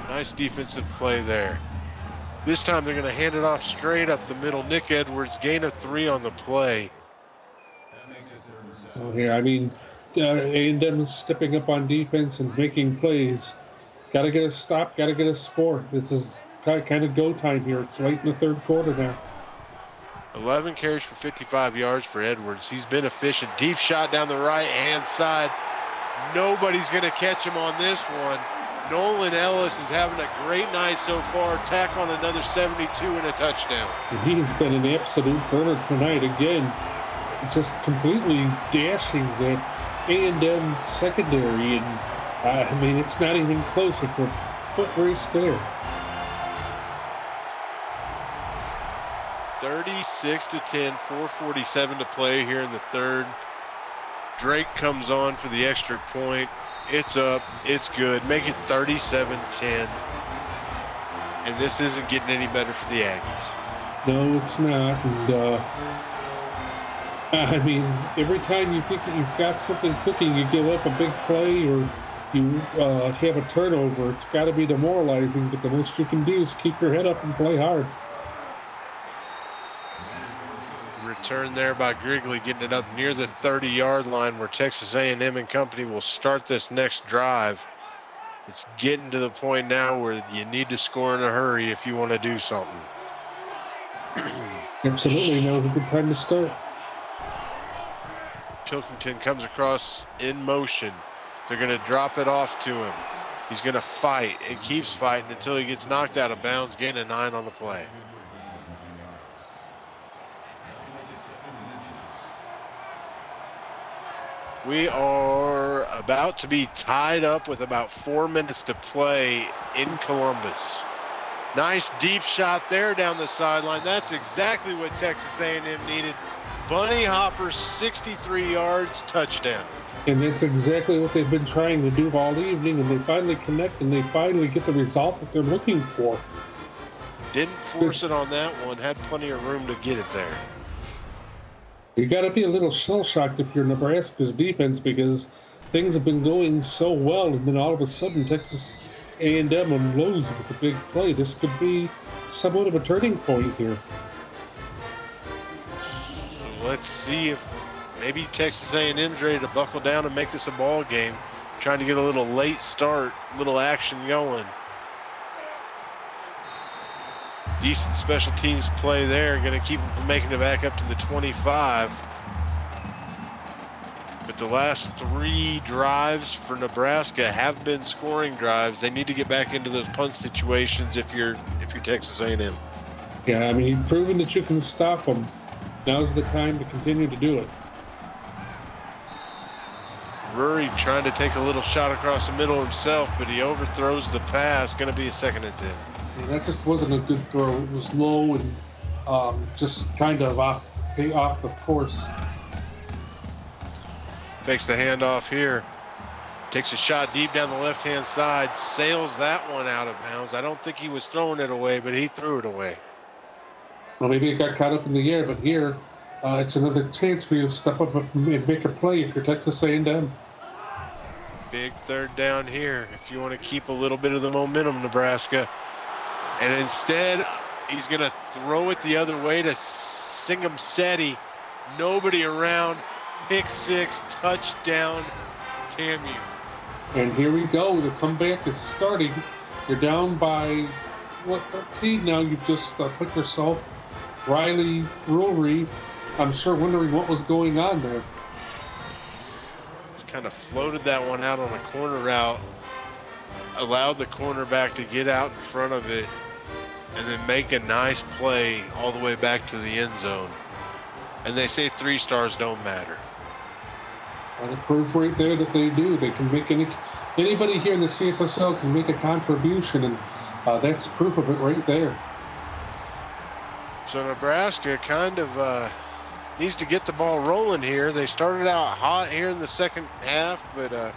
Nice defensive play there. This time they're gonna hand it off straight up the middle. Nick Edwards, gain of 3 on the play. Well, yeah, I mean, A&M is stepping up on defense and making plays. Got to get a stop, got to get a score. This is kind of go time here. It's late in the third quarter now. 11 carries for 55 yards for Edwards. He's been efficient. Deep shot down the right-hand side. Nobody's going to catch him on this one. Nolan Ellis is having a great night so far. Tack on another 72 and a touchdown. He has been an absolute burner tonight again. Just completely dashing that A&M secondary. And, I mean, it's not even close. It's a foot race there. 36-10, 4:47 to play here in the third. Drake comes on for the extra point. It's up. It's good. Make it 37-10. And this isn't getting any better for the Aggies. No, it's not. And, I mean, every time you think that you've got something cooking, you give up a big play or you have a turnover. It's got to be demoralizing, but the most you can do is keep your head up and play hard. Return there by Grigley, getting it up near the 30-yard line where Texas A&M and company will start this next drive. It's getting to the point now where you need to score in a hurry if you want to do something. Absolutely, now's a good time to start. Pilkington comes across in motion. They're going to drop it off to him. He's going to fight and keeps fighting until he gets knocked out of bounds, gain a 9 on the play. We are about to be tied up with about 4 minutes to play in Columbus. Nice deep shot there down the sideline. That's exactly what Texas A&M needed. Bunny Hopper, 63 yards, touchdown. And that's exactly what they've been trying to do all evening, and they finally connect and they finally get the result that they're looking for. Didn't force it on that one, had plenty of room to get it there. You got to be a little shell-shocked if you're Nebraska's defense because things have been going so well, and then all of a sudden Texas A&M unloads with a big play. This could be somewhat of a turning point here. So let's see if maybe Texas A&M's ready to buckle down and make this a ball game. Trying to get a little late start, little action going. Decent special teams play there, going to keep them from making it back up to the 25. But the last 3 drives for Nebraska have been scoring drives. They need to get back into those punt situations if you're Texas A&M. Yeah, I mean, you've proven that you can stop them. Now's the time to continue to do it. Rory trying to take a little shot across the middle himself, but he overthrows the pass. Going to be a 2nd and 10. That just wasn't a good throw. It was low and just kind of off the course. Fakes the handoff here. Takes a shot deep down the left-hand side. Sails that one out of bounds. I don't think he was throwing it away, but he threw it away. Well, maybe it got caught up in the air, but here it's another chance for you to step up and make a play if you're Texas A&M. Big 3rd down here if you want to keep a little bit of the momentum, Nebraska. And instead, he's going to throw it the other way to Singham Seti. Nobody around. Pick 6, touchdown, TAMU. And here we go. The comeback is starting. You're down by, 13 now. You've just put yourself. Riley Rulery, I'm sure wondering what was going on there. Just kind of floated that one out on a corner route. Allowed the cornerback to get out in front of it. And then make a nice play all the way back to the end zone. And they say 3 stars don't matter. The proof right there that they do. They can make anybody here in the CFSL can make a contribution, and that's proof of it right there. So Nebraska kind of needs to get the ball rolling here. They started out hot here in the second half, but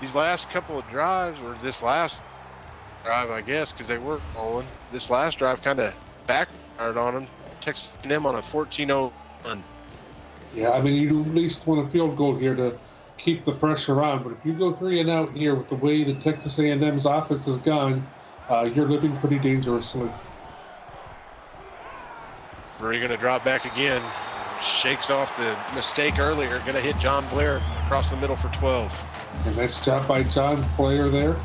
these last couple of drives, or this last drive, I guess, because they were rolling. This last drive kind of backfired on them. Texas A&M on a 14-0 run. Yeah, I mean, you at least want a field goal here to keep the pressure on. But if you go 3 and out here with the way that Texas A&M's offense has gone, you're living pretty dangerously. Murray going to drop back again. Shakes off the mistake earlier. Going to hit John Blair across the middle for 12. A nice job by John Blair there.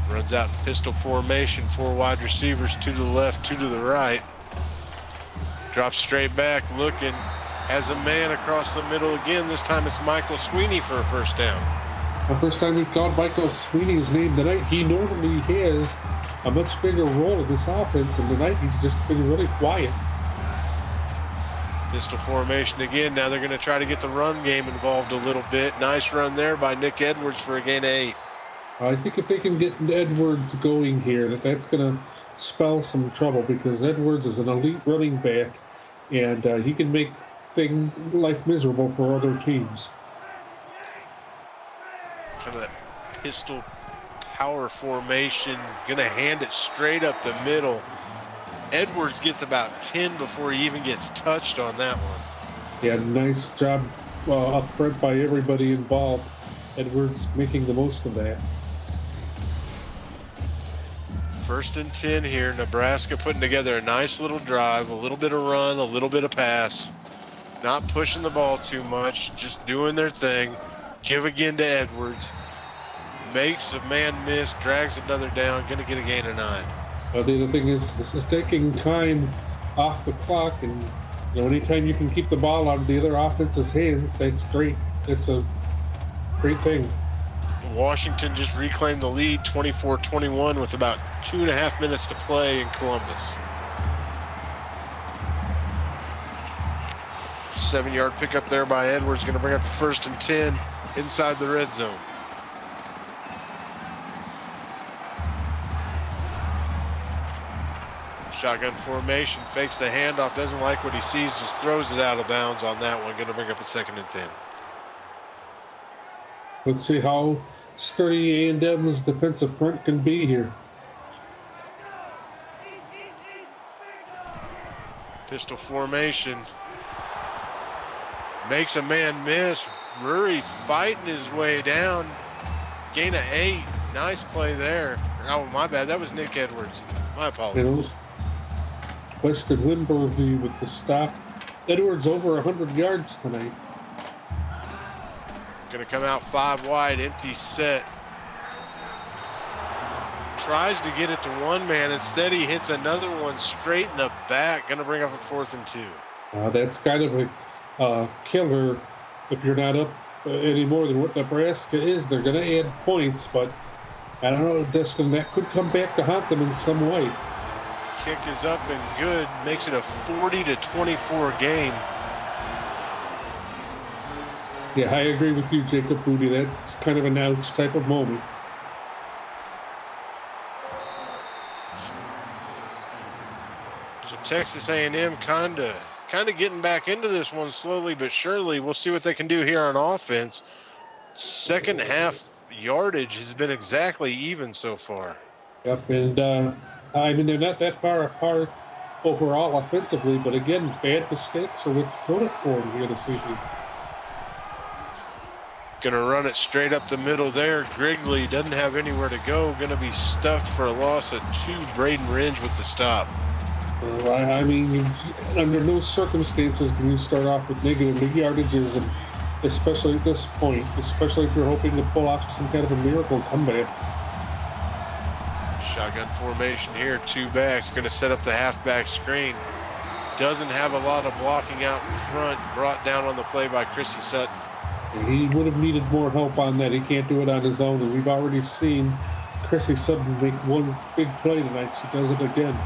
Runs out in pistol formation. 4 wide receivers, 2 to the left, 2 to the right. Drops straight back, looking. Has a man across the middle again. This time it's Michael Sweeney for a first down. The first time we've called Michael Sweeney's name tonight. He normally has a much bigger role in this offense, and tonight he's just been really quiet. Pistol formation again. Now they're going to try to get the run game involved a little bit. Nice run there by Nick Edwards for a gain of 8. I think if they can get Edwards going here, that's going to spell some trouble, because Edwards is an elite running back, and he can make life miserable for other teams. Kind of that pistol power formation. Going to hand it straight up the middle. Edwards gets about 10 before he even gets touched on that one. Yeah, nice job up front by everybody involved. Edwards making the most of that. 1st and 10 here. Nebraska putting together a nice little drive, a little bit of run, a little bit of pass. Not pushing the ball too much, just doing their thing. Give again to Edwards. Makes a man miss, drags another down, going to get a gain of 9. The other thing is, this is taking time off the clock, and anytime you can keep the ball out of the other offense's hands, that's great. It's a great thing. Washington just reclaimed the lead, 24-21, with about 2.5 minutes to play in Columbus. 7-yard pickup there by Edwards, going to bring up the 1st and 10 inside the red zone. Shotgun formation, fakes the handoff, doesn't like what he sees, just throws it out of bounds on that one. Going to bring up a 2nd and 10. Let's see how sturdy A&M's defensive front can be here. Pistol formation. Makes a man miss. Murray fighting his way down. Gain of 8. Nice play there. Oh, my bad. That was Nick Edwards. My apologies. Weston Wimberly with the stop. Edwards over 100 yards tonight. Going to come out 5 wide, empty set. Tries to get it to one man. Instead, he hits another one straight in the back. Going to bring up a 4th and 2. That's kind of a killer if you're not up any more than what Nebraska is. They're going to add points, but I don't know, Dustin, that could come back to haunt them in some way. Kick is up and good. Makes it a 40-24 game. Yeah, I agree with you, Jacob Booty. That's kind of an ouch type of moment. So Texas A&M kind of getting back into this one slowly but surely. We'll see what they can do here on offense. Second half yardage has been exactly even so far. Yep, and I mean, they're not that far apart overall offensively, but again, bad mistakes are what's killing it for them here this evening. Going to run it straight up the middle there. Grigley doesn't have anywhere to go. Going to be stuffed for a loss of 2. Braden Ringe with the stop. Well, I mean, under no circumstances can you start off with negative yardages, and especially at this point, especially if you're hoping to pull off some kind of a miracle comeback. Shotgun formation here. 2 backs. Going to set up the halfback screen. Doesn't have a lot of blocking out in front. Brought down on the play by Chrissy Sutton. He would have needed more help on that. He can't do it on his own, and we've already seen Chrissy Sutton make one big play tonight. She does it again.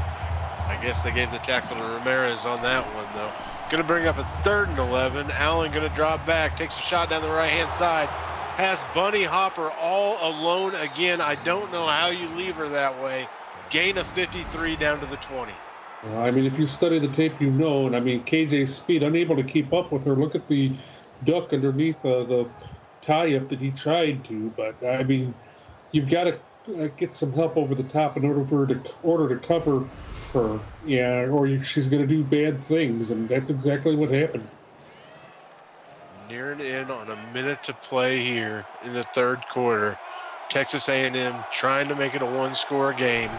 I guess they gave the tackle to Ramirez on that one, though. Going to bring up a 3rd and 11. Allen going to drop back, takes a shot down the right-hand side. Has Bunny Hopper all alone again. I don't know how you leave her that way. Gain of 53 down to the 20. I mean, if you study the tape, you know, and I mean, KJ's speed, unable to keep up with her. Look at the duck underneath the tie-up that he tried to, but I mean, you've got to get some help over the top in order to cover her, yeah, or she's going to do bad things, and that's exactly what happened. Nearing in on a minute to play here in the 3rd quarter. Texas A&M trying to make it a 1-score game.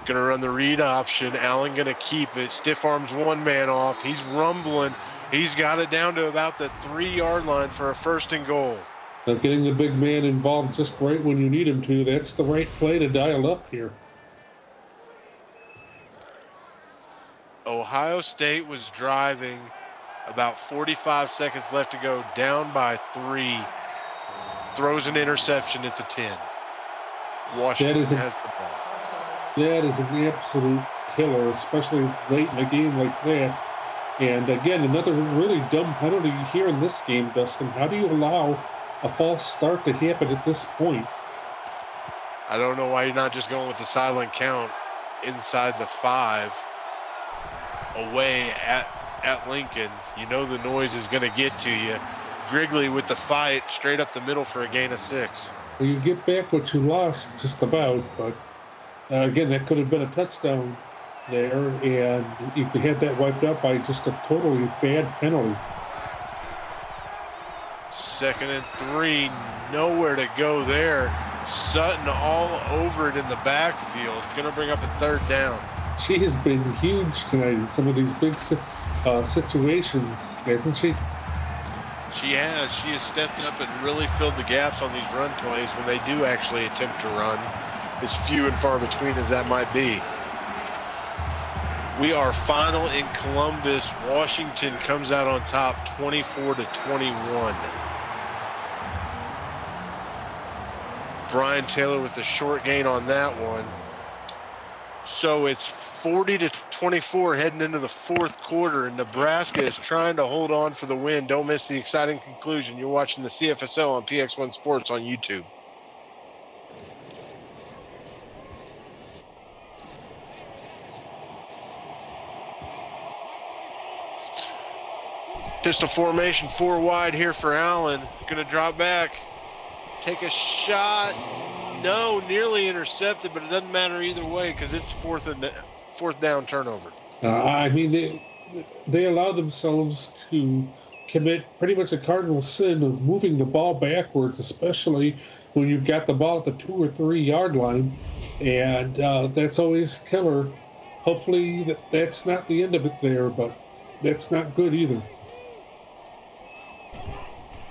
Gonna run the read option. Allen gonna keep it. Stiff arms one man off. He's rumbling. He's got it down to about the 3-yard line for a 1st and goal. Now getting the big man involved just right when you need him to, that's the right play to dial up here. Ohio State was driving, about 45 seconds left to go, down by 3. Throws an interception at the 10. Washington has the ball. That is an absolute killer, especially late in a game like that. And again, another really dumb penalty here in this game, Dustin. How do you allow a false start to happen at this point? I don't know why you're not just going with the silent count inside the 5 away at Lincoln. You know the noise is going to get to you. Grigley with the fight straight up the middle for a gain of 6. Well, you get back what you lost just about, but again, that could have been a touchdown there, and you had that wiped out by just a totally bad penalty. 2nd and 3, nowhere to go there. Sutton all over it in the backfield. Going to bring up a 3rd down. She has been huge tonight in some of these big situations, hasn't she? She has. She has stepped up and really filled the gaps on these run plays when they do actually attempt to run, as few and far between as that might be. We are final in Columbus. Washington comes out on top 24-21. Brian Taylor with a short gain on that one. So it's 40-24 heading into the 4th quarter, and Nebraska is trying to hold on for the win. Don't miss the exciting conclusion. You're watching the CFSL on PX1 Sports on YouTube. Pistol formation, 4 wide here for Allen. Going to drop back, take a shot. No, nearly intercepted, but it doesn't matter either way because it's 4th down turnover. I mean, they allow themselves to commit pretty much a cardinal sin of moving the ball backwards, especially when you've got the ball at the 2 or 3 yard line, and that's always killer. Hopefully that's not the end of it there, but that's not good either.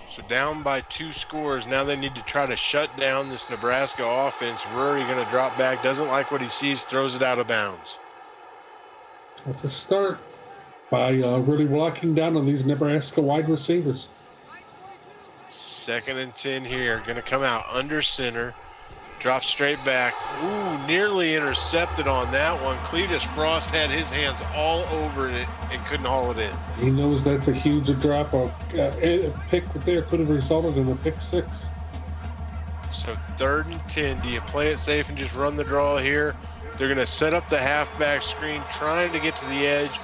So down by 2 scores. Now they need to try to shut down this Nebraska offense. Rory going to drop back, doesn't like what he sees, throws it out of bounds. That's a start by really locking down on these Nebraska wide receivers. 2nd and 10 here. Going to come out under center. Drop straight back. Ooh, nearly intercepted on that one. Cletus Frost had his hands all over it and couldn't haul it in. He knows that's a huge drop. A pick there could have resulted in a pick 6. So 3rd and 10. Do you play it safe and just run the draw here? They're going to set up the halfback screen, trying to get to the edge.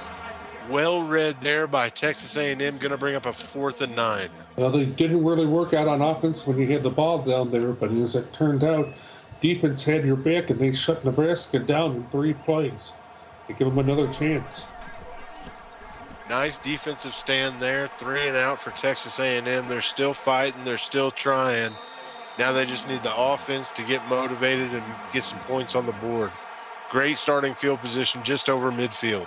Well read there by Texas A&M. Going to bring up a 4th and 9. Well, they didn't really work out on offense when you had the ball down there, but as it turned out, defense had your back, and they shut Nebraska down in 3 plays. They give them another chance. Nice defensive stand there. 3 and out for Texas A&M. They're still fighting. They're still trying. Now they just need the offense to get motivated and get some points on the board. Great starting field position just over midfield.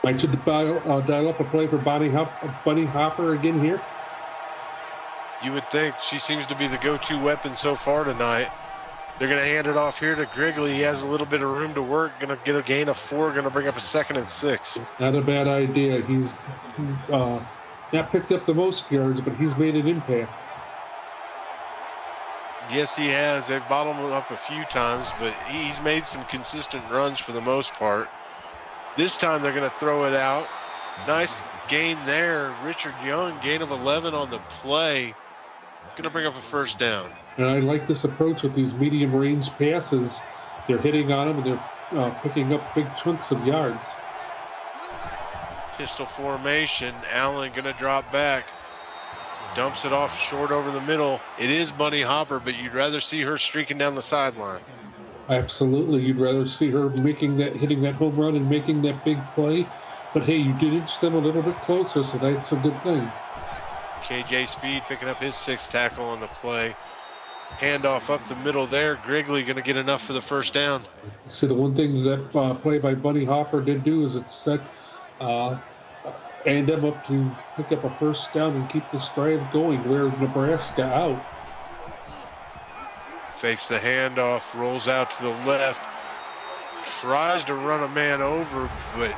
I should dial up a play for Bunny Hopper again here. You would think she seems to be the go-to weapon so far tonight. They're going to hand it off here to Grigley. He has a little bit of room to work. Going to get a gain of 4. Going to bring up a 2nd and 6. Not a bad idea. He's not picked up the most yards, but he's made an impact. Yes, he has. They've bottled him up a few times, but he's made some consistent runs for the most part. This time they're going to throw it out. Nice gain there. Richard Young, gain of 11 on the play. Going to bring up a 1st down. And I like this approach with these medium range passes. They're hitting on them, and they're picking up big chunks of yards. Pistol formation. Allen going to drop back. Dumps it off short over the middle. It is Bunny Hopper, but you'd rather see her streaking down the sideline. Absolutely. You'd rather see her hitting that home run and making that big play. But hey, you did inch them a little bit closer, so that's a good thing. KJ Speed picking up his 6th tackle on the play. Handoff up the middle there. Grigley going to get enough for the first down. See, the one thing that play by Bunny Hopper did do is it set A&M up to pick up a first down and keep this drive going, where Nebraska out. Fakes the handoff, rolls out to the left, tries to run a man over, but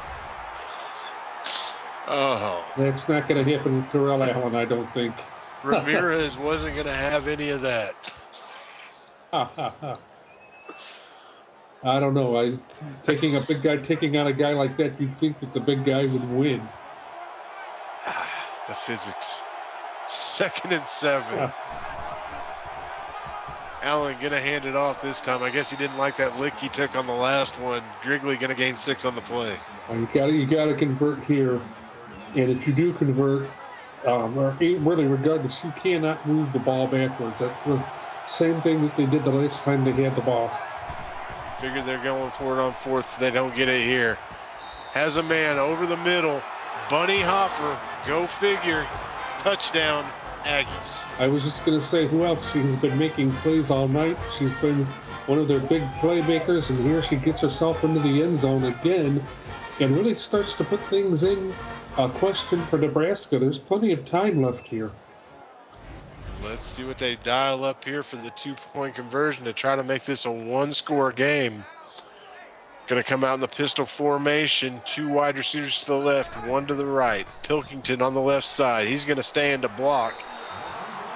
That's not going to happen with Terrell Allen, I don't think. Ramirez wasn't going to have any of that. I don't know. Taking a big guy, taking on a guy like that, you'd think that the big guy would win. The physics. 2nd and 7. Allen going to hand it off this time. I guess he didn't like that lick he took on the last one. Grigley going to gain 6 on the play. You got to convert here, and if you do convert, or really regardless, you cannot move the ball backwards. That's the same thing that they did the last time they had the ball. Figure they're going for it on 4th. They don't get it here. Has a man over the middle. Bunny Hopper, go figure. Touchdown, Aggies. I was just going to say, who else? She's been making plays all night. She's been one of their big playmakers, and here she gets herself into the end zone again and really starts to put things in question for Nebraska. There's plenty of time left here. Let's see what they dial up here for the 2-point conversion to try to make this a 1-score game. Going to come out in the pistol formation. 2 wide receivers to the left, 1 to the right. Pilkington on the left side. He's going to stand to block.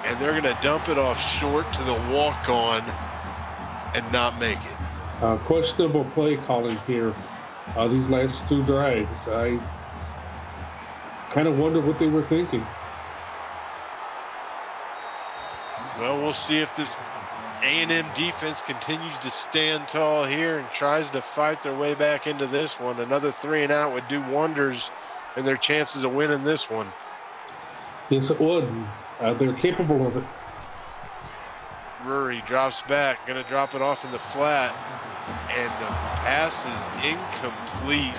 And they're going to dump it off short to the walk-on and not make it. Questionable play calling here. These last 2 drives. I kind of wonder what they were thinking. Well, we'll see if this A&M defense continues to stand tall here and tries to fight their way back into this one. Another 3 and out would do wonders in their chances of winning this one. Yes, it would. They're capable of it. Rory drops back, going to drop it off in the flat, and the pass is incomplete.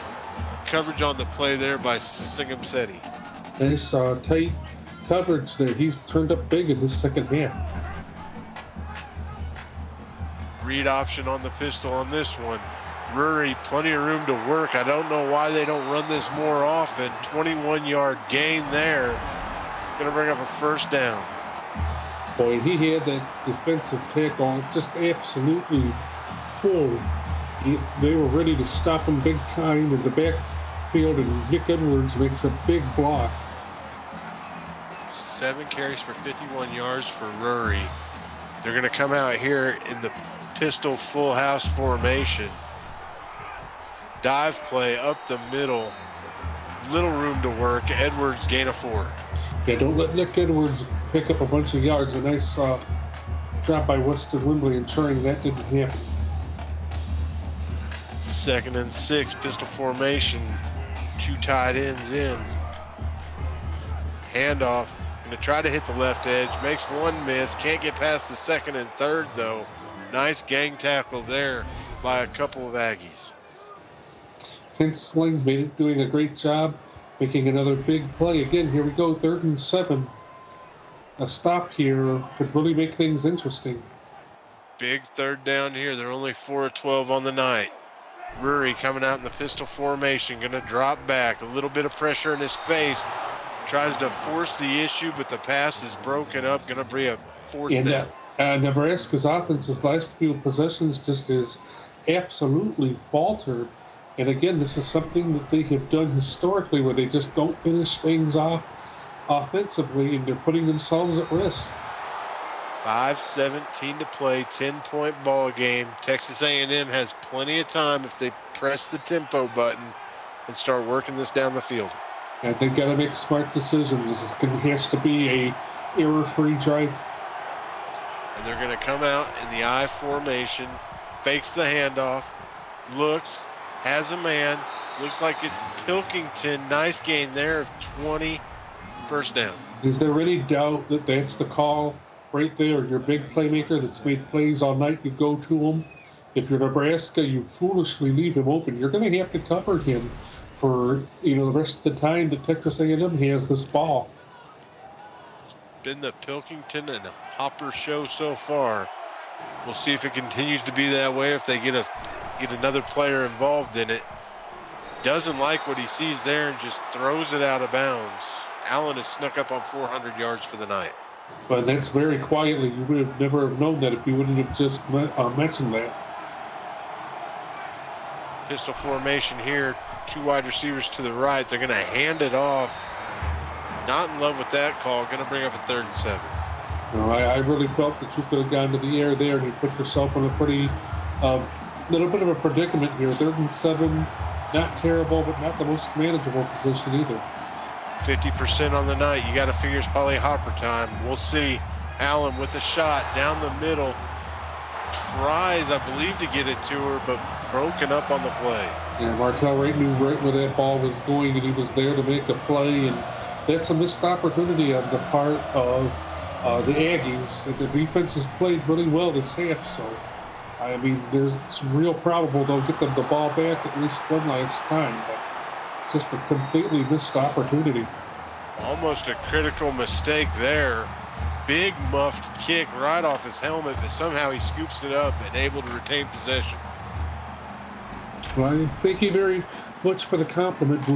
Coverage on the play there by Singham Seti. Nice tight coverage there. He's turned up big in the second half. Read option on the pistol on this one. Rory, plenty of room to work. I don't know why they don't run this more often. 21-yard gain there. Going to bring up a first down. Boy, he had that defensive tackle just absolutely full. They were ready to stop him big time in the backfield, and Nick Edwards makes a big block. 7 carries for 51 yards for Rory. They're going to come out here in the pistol full house formation. Dive play up the middle. Little room to work. Edwards gain a 4. Yeah, don't let Nick Edwards pick up a bunch of yards. A nice drop by Weston Wimbley, ensuring that didn't happen. 2nd and 6, pistol formation. 2 tight ends in. Handoff. Going to try to hit the left edge. Makes 1 miss. Can't get past the 2nd and 3rd, though. Nice gang tackle there by a couple of Aggies. Hensling doing a great job, making another big play. Again, here we go, 3rd and 7. A stop here could really make things interesting. Big 3rd down here. They're only 4 of 12 on the night. Rory coming out in the pistol formation, going to drop back. A little bit of pressure in his face. Tries to force the issue, but the pass is broken up. Going to be a 4th down. Nebraska's offense's last few possessions just is absolutely faltered. And again, this is something that they have done historically, where they just don't finish things off offensively, and they're putting themselves at risk. 5:17 to play, 10-point ball game. Texas A&M has plenty of time if they press the tempo button and start working this down the field. And they've got to make smart decisions. This has to be a error-free drive. And they're going to come out in the I formation, fakes the handoff, looks, has a man, looks like it's Pilkington. Nice gain there of 20, first down. Is there any doubt that that's the call right there? Your big playmaker that's made plays all night, you go to him. If you're Nebraska, you foolishly leave him open. You're going to have to cover him for the rest of the time that Texas A&M has this ball. Been the Pilkington and Hopper show so far. We'll see if it continues to be that way, if they get another player involved in it. Doesn't like what he sees there and just throws it out of bounds. Allen has snuck up on 400 yards for the night. But that's very quietly. You would have never have known that if you wouldn't have just mentioned that. Pistol formation here. 2 wide receivers to the right. They're going to hand it off. Not in love with that call. Going to bring up a 3rd and 7. No, I really felt that you could have gone to the air there and you put yourself in a pretty little bit of a predicament here. 3rd and 7. Not terrible, but not the most manageable position either. 50% on the night. You got to figure it's probably Hopper time. We'll see. Allen with a shot down the middle. Tries, I believe, to get it to her, but broken up on the play. Yeah, Martell Wright knew right where that ball was going, and he was there to make a play. And that's a missed opportunity on the part of the Aggies. The defense has played really well this half, so I mean, it's real probable they'll get them the ball back at least one last time, but just a completely missed opportunity. Almost a critical mistake there. Big muffed kick right off his helmet, but somehow he scoops it up and able to retain possession. Well, I thank you very much for the compliment,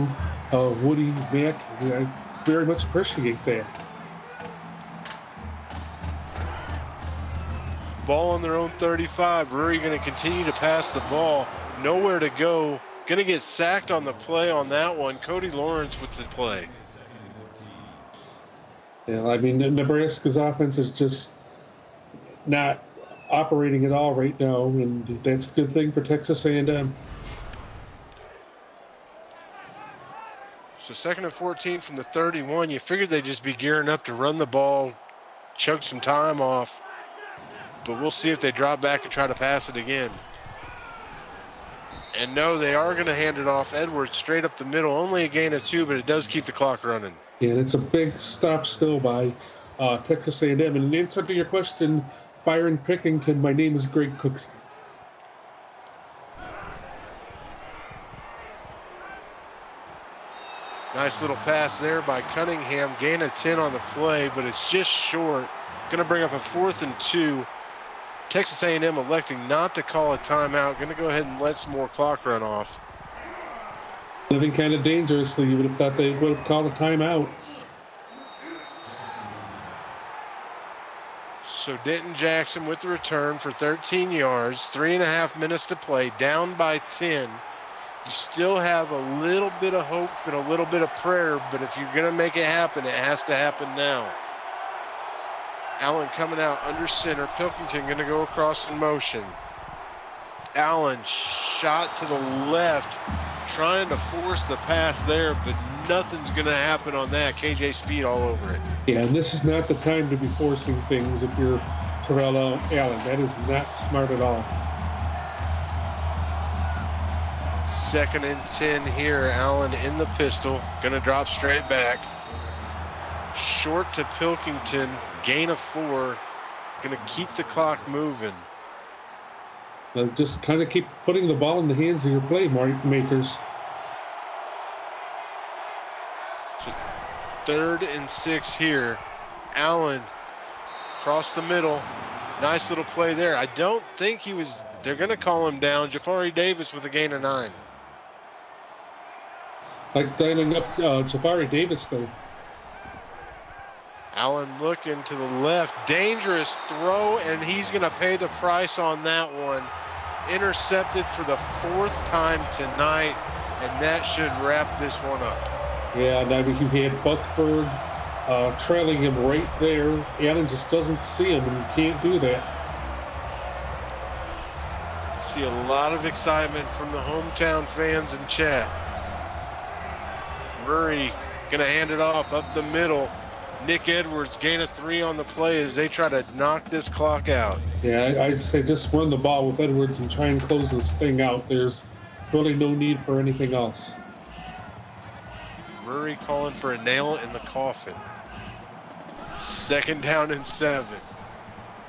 Woody, Mac. I very much appreciate that. Ball on their own 35. Rury going to continue to pass the ball. Nowhere to go. Going to get sacked on the play on that one. Cody Lawrence with the play. Yeah, I mean, Nebraska's offense is just not operating at all right now, and that's a good thing for Texas A&M. So 2nd and 14 from the 31. You figured they'd just be gearing up to run the ball, chug some time off. But we'll see if they drop back and try to pass it again. And no, they are going to hand it off. Edwards straight up the middle. Only a gain of 2, but it does keep the clock running. Yeah, and it's a big stop still by Texas A&M. And in answer to your question, Byron Pickington, my name is Greg Cooks. Nice little pass there by Cunningham. Gain of 10 on the play, but it's just short. Going to bring up a 4th and 2. Texas A&M electing not to call a timeout. Going to go ahead and let some more clock run off. Living kind of dangerously. You would have thought they would have called a timeout. So Denton Jackson with the return for 13 yards. 3.5 minutes to play. Down by 10. You still have a little bit of hope and a little bit of prayer, but if you're going to make it happen, it has to happen now. Allen coming out under center. Pilkington going to go across in motion. Allen shot to the left, trying to force the pass there, but nothing's going to happen on that. KJ Speed all over it. Yeah, and this is not the time to be forcing things if you're Terrell Allen. That is not smart at all. 2nd and 10 here. Allen in the pistol. Going to drop straight back. Short to Pilkington. Gain of 4. Going to keep the clock moving. Just kind of keep putting the ball in the hands of your playmakers. So 3rd and 6 here. Allen across the middle. Nice little play there. I don't think he was. They're going to call him down. Jafari Davis with a gain of 9. Like dialing up Jafari Davis, though. Allen looking to the left. Dangerous throw, and he's going to pay the price on that one. Intercepted for the 4th time tonight, and that should wrap this one up. Yeah, and I mean, you had Buckford trailing him right there. Allen just doesn't see him, and you can't do that. See a lot of excitement from the hometown fans in chat. Murray going to hand it off up the middle. Nick Edwards, gain of 3 on the play as they try to knock this clock out. Yeah, I'd say just run the ball with Edwards and try and close this thing out. There's really no need for anything else. Murray calling for a nail in the coffin. 2nd down and 7.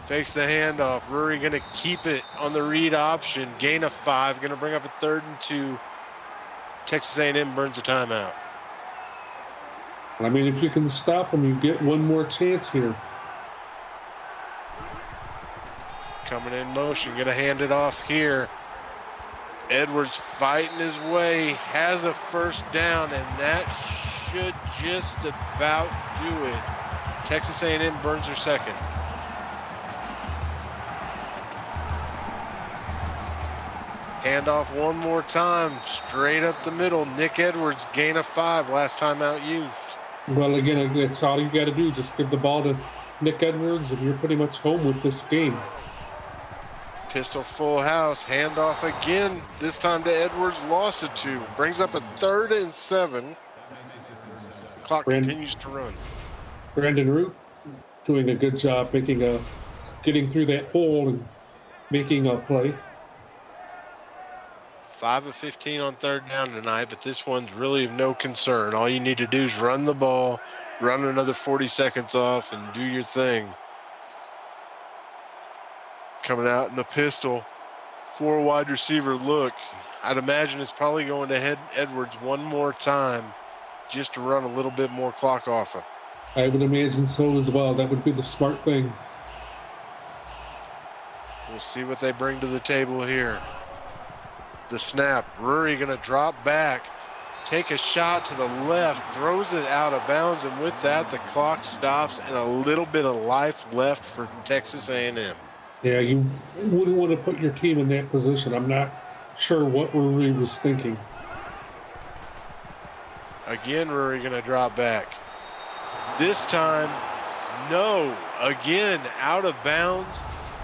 Fakes the handoff. Murray going to keep it on the read option. Gain of 5. Going to bring up a 3rd and 2. Texas A&M burns a timeout. I mean, if you can stop them, you get one more chance here. Coming in motion, gonna hand it off here. Edwards fighting his way, has a first down, and that should just about do it. Texas A&M burns their second. Handoff one more time, straight up the middle. Nick Edwards, gain of 5, last time out used. Well, again, that's all you got to do. Just give the ball to Nick Edwards, and you're pretty much home with this game. Pistol full house, handoff again. This time to Edwards, lost it 2. Brings up a 3rd and 7. The clock continues to run. Brandon Root doing a good job getting through that hole and making a play. 5 of 15 on 3rd down tonight, but this one's really of no concern. All you need to do is run the ball, run another 40 seconds off, and do your thing. Coming out in the pistol, 4 wide receiver look. I'd imagine it's probably going to head Edwards one more time just to run a little bit more clock off of. I would imagine so as well. That would be the smart thing. We'll see what they bring to the table here. The snap, Rory gonna drop back, take a shot to the left, throws it out of bounds, and with that, the clock stops and a little bit of life left for Texas A&M. Yeah, you wouldn't want to put your team in that position. I'm not sure what Rory was thinking. Again, Rory gonna drop back. This time, no, again, out of bounds.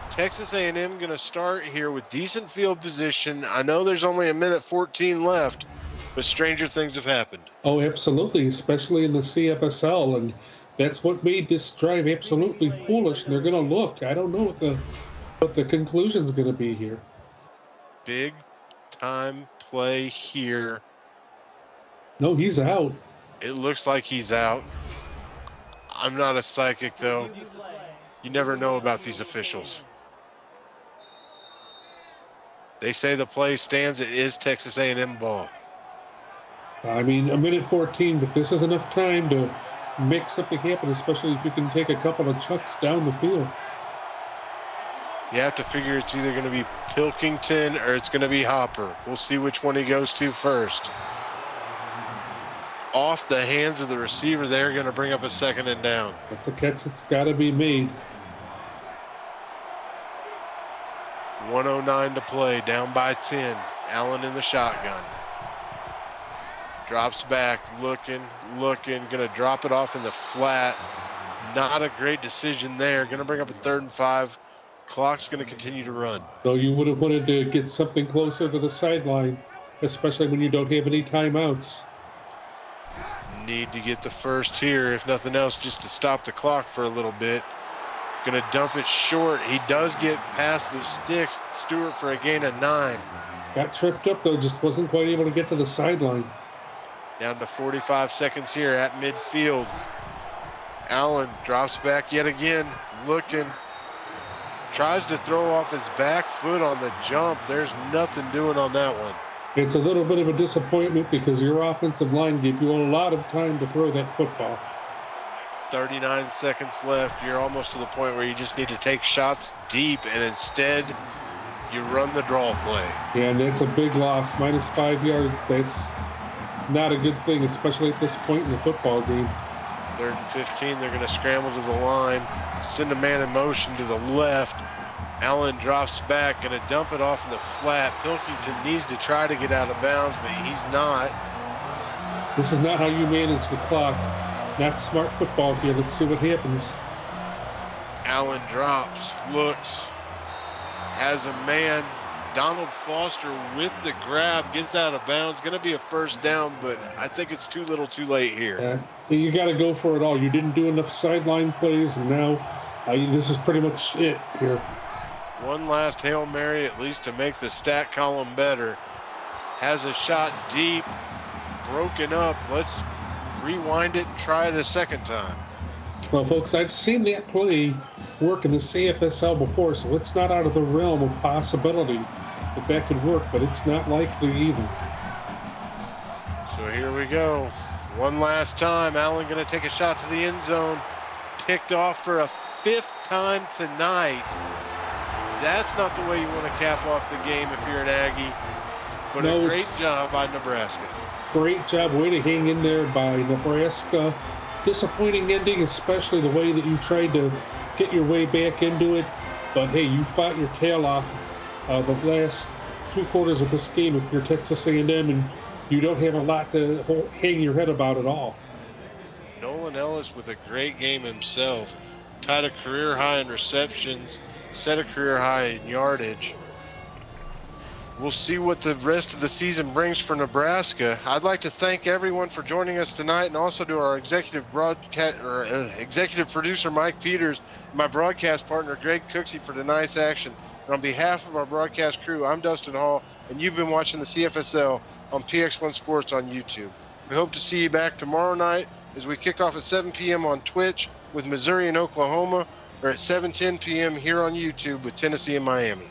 Texas A&M going to start here with decent field position. I know there's only 1:14 left, but stranger things have happened. Oh, absolutely, especially in the CFSL, and that's what made this drive absolutely foolish. And they're going to look. I don't know what the conclusion's going to be here. Big time play here. No, he's out. It looks like he's out. I'm not a psychic, though. You never know about these officials. They say the play stands. It is Texas A&M ball. I mean, 1:14, but this is enough time to make something happen, especially if you can take a couple of chucks down the field. You have to figure it's either going to be Pilkington or it's going to be Hopper. We'll see which one he goes to first. Off the hands of the receiver, they're going to bring up a 2nd and down. That's a catch that's got to be made. 1:09 to play, down by 10. Allen in the shotgun. Drops back, looking, going to drop it off in the flat. Not a great decision there. Going to bring up a 3rd and 5. Clock's going to continue to run. So you would have wanted to get something closer to the sideline, especially when you don't have any timeouts. Need to get the first here, if nothing else, just to stop the clock for a little bit. Going to dump it short. He does get past the sticks. Stewart for a gain of 9. Got tripped up, though, just wasn't quite able to get to the sideline. Down to 45 seconds here at midfield. Allen drops back yet again, looking. Tries to throw off his back foot on the jump. There's nothing doing on that one. It's a little bit of a disappointment because your offensive line gave you a lot of time to throw that football. 39 seconds left. You're almost to the point where you just need to take shots deep, and instead you run the draw play. Yeah, and that's a big loss. -5 yards. That's not a good thing, especially at this point in the football game. 3rd and 15. They're going to scramble to the line, send a man in motion to the left. Allen drops back, going to dump it off in the flat. Pilkington needs to try to get out of bounds, but he's not. This is not how you manage the clock. Not smart football here. Let's see what happens. Allen drops, looks, has a man. Donald Foster with the grab, gets out of bounds. Going to be a 1st down, but I think it's too little too late here. So you got to go for it all. You didn't do enough sideline plays, and now this is pretty much it here. One last Hail Mary, at least to make the stat column better. Has a shot deep, broken up. Let's rewind it and try it a 2nd time. Well, folks, I've seen that play work in the CFSL before, so it's not out of the realm of possibility that could work, but it's not likely either. So here we go. One last time. Allen going to take a shot to the end zone. Picked off for a 5th time tonight. That's not the way you want to cap off the game if you're an Aggie. But No, a great it's- job by Nebraska. Great job. Way to hang in there by Nebraska. Disappointing ending, especially the way that you tried to get your way back into it. But hey, you fought your tail off the last 2 quarters of this game if you're Texas A&M, and you don't have a lot to hang your head about at all. Nolan Ellis with a great game himself. Tied a career high in receptions, set a career high in yardage. We'll see what the rest of the season brings for Nebraska. I'd like to thank everyone for joining us tonight, and also to our executive producer Mike Peters, and my broadcast partner Greg Cooksey for tonight's action. And on behalf of our broadcast crew, I'm Dustin Hall, and you've been watching the CFSL on PX1 Sports on YouTube. We hope to see you back tomorrow night as we kick off at 7 p.m. on Twitch with Missouri and Oklahoma, or at 7:10 p.m. here on YouTube with Tennessee and Miami.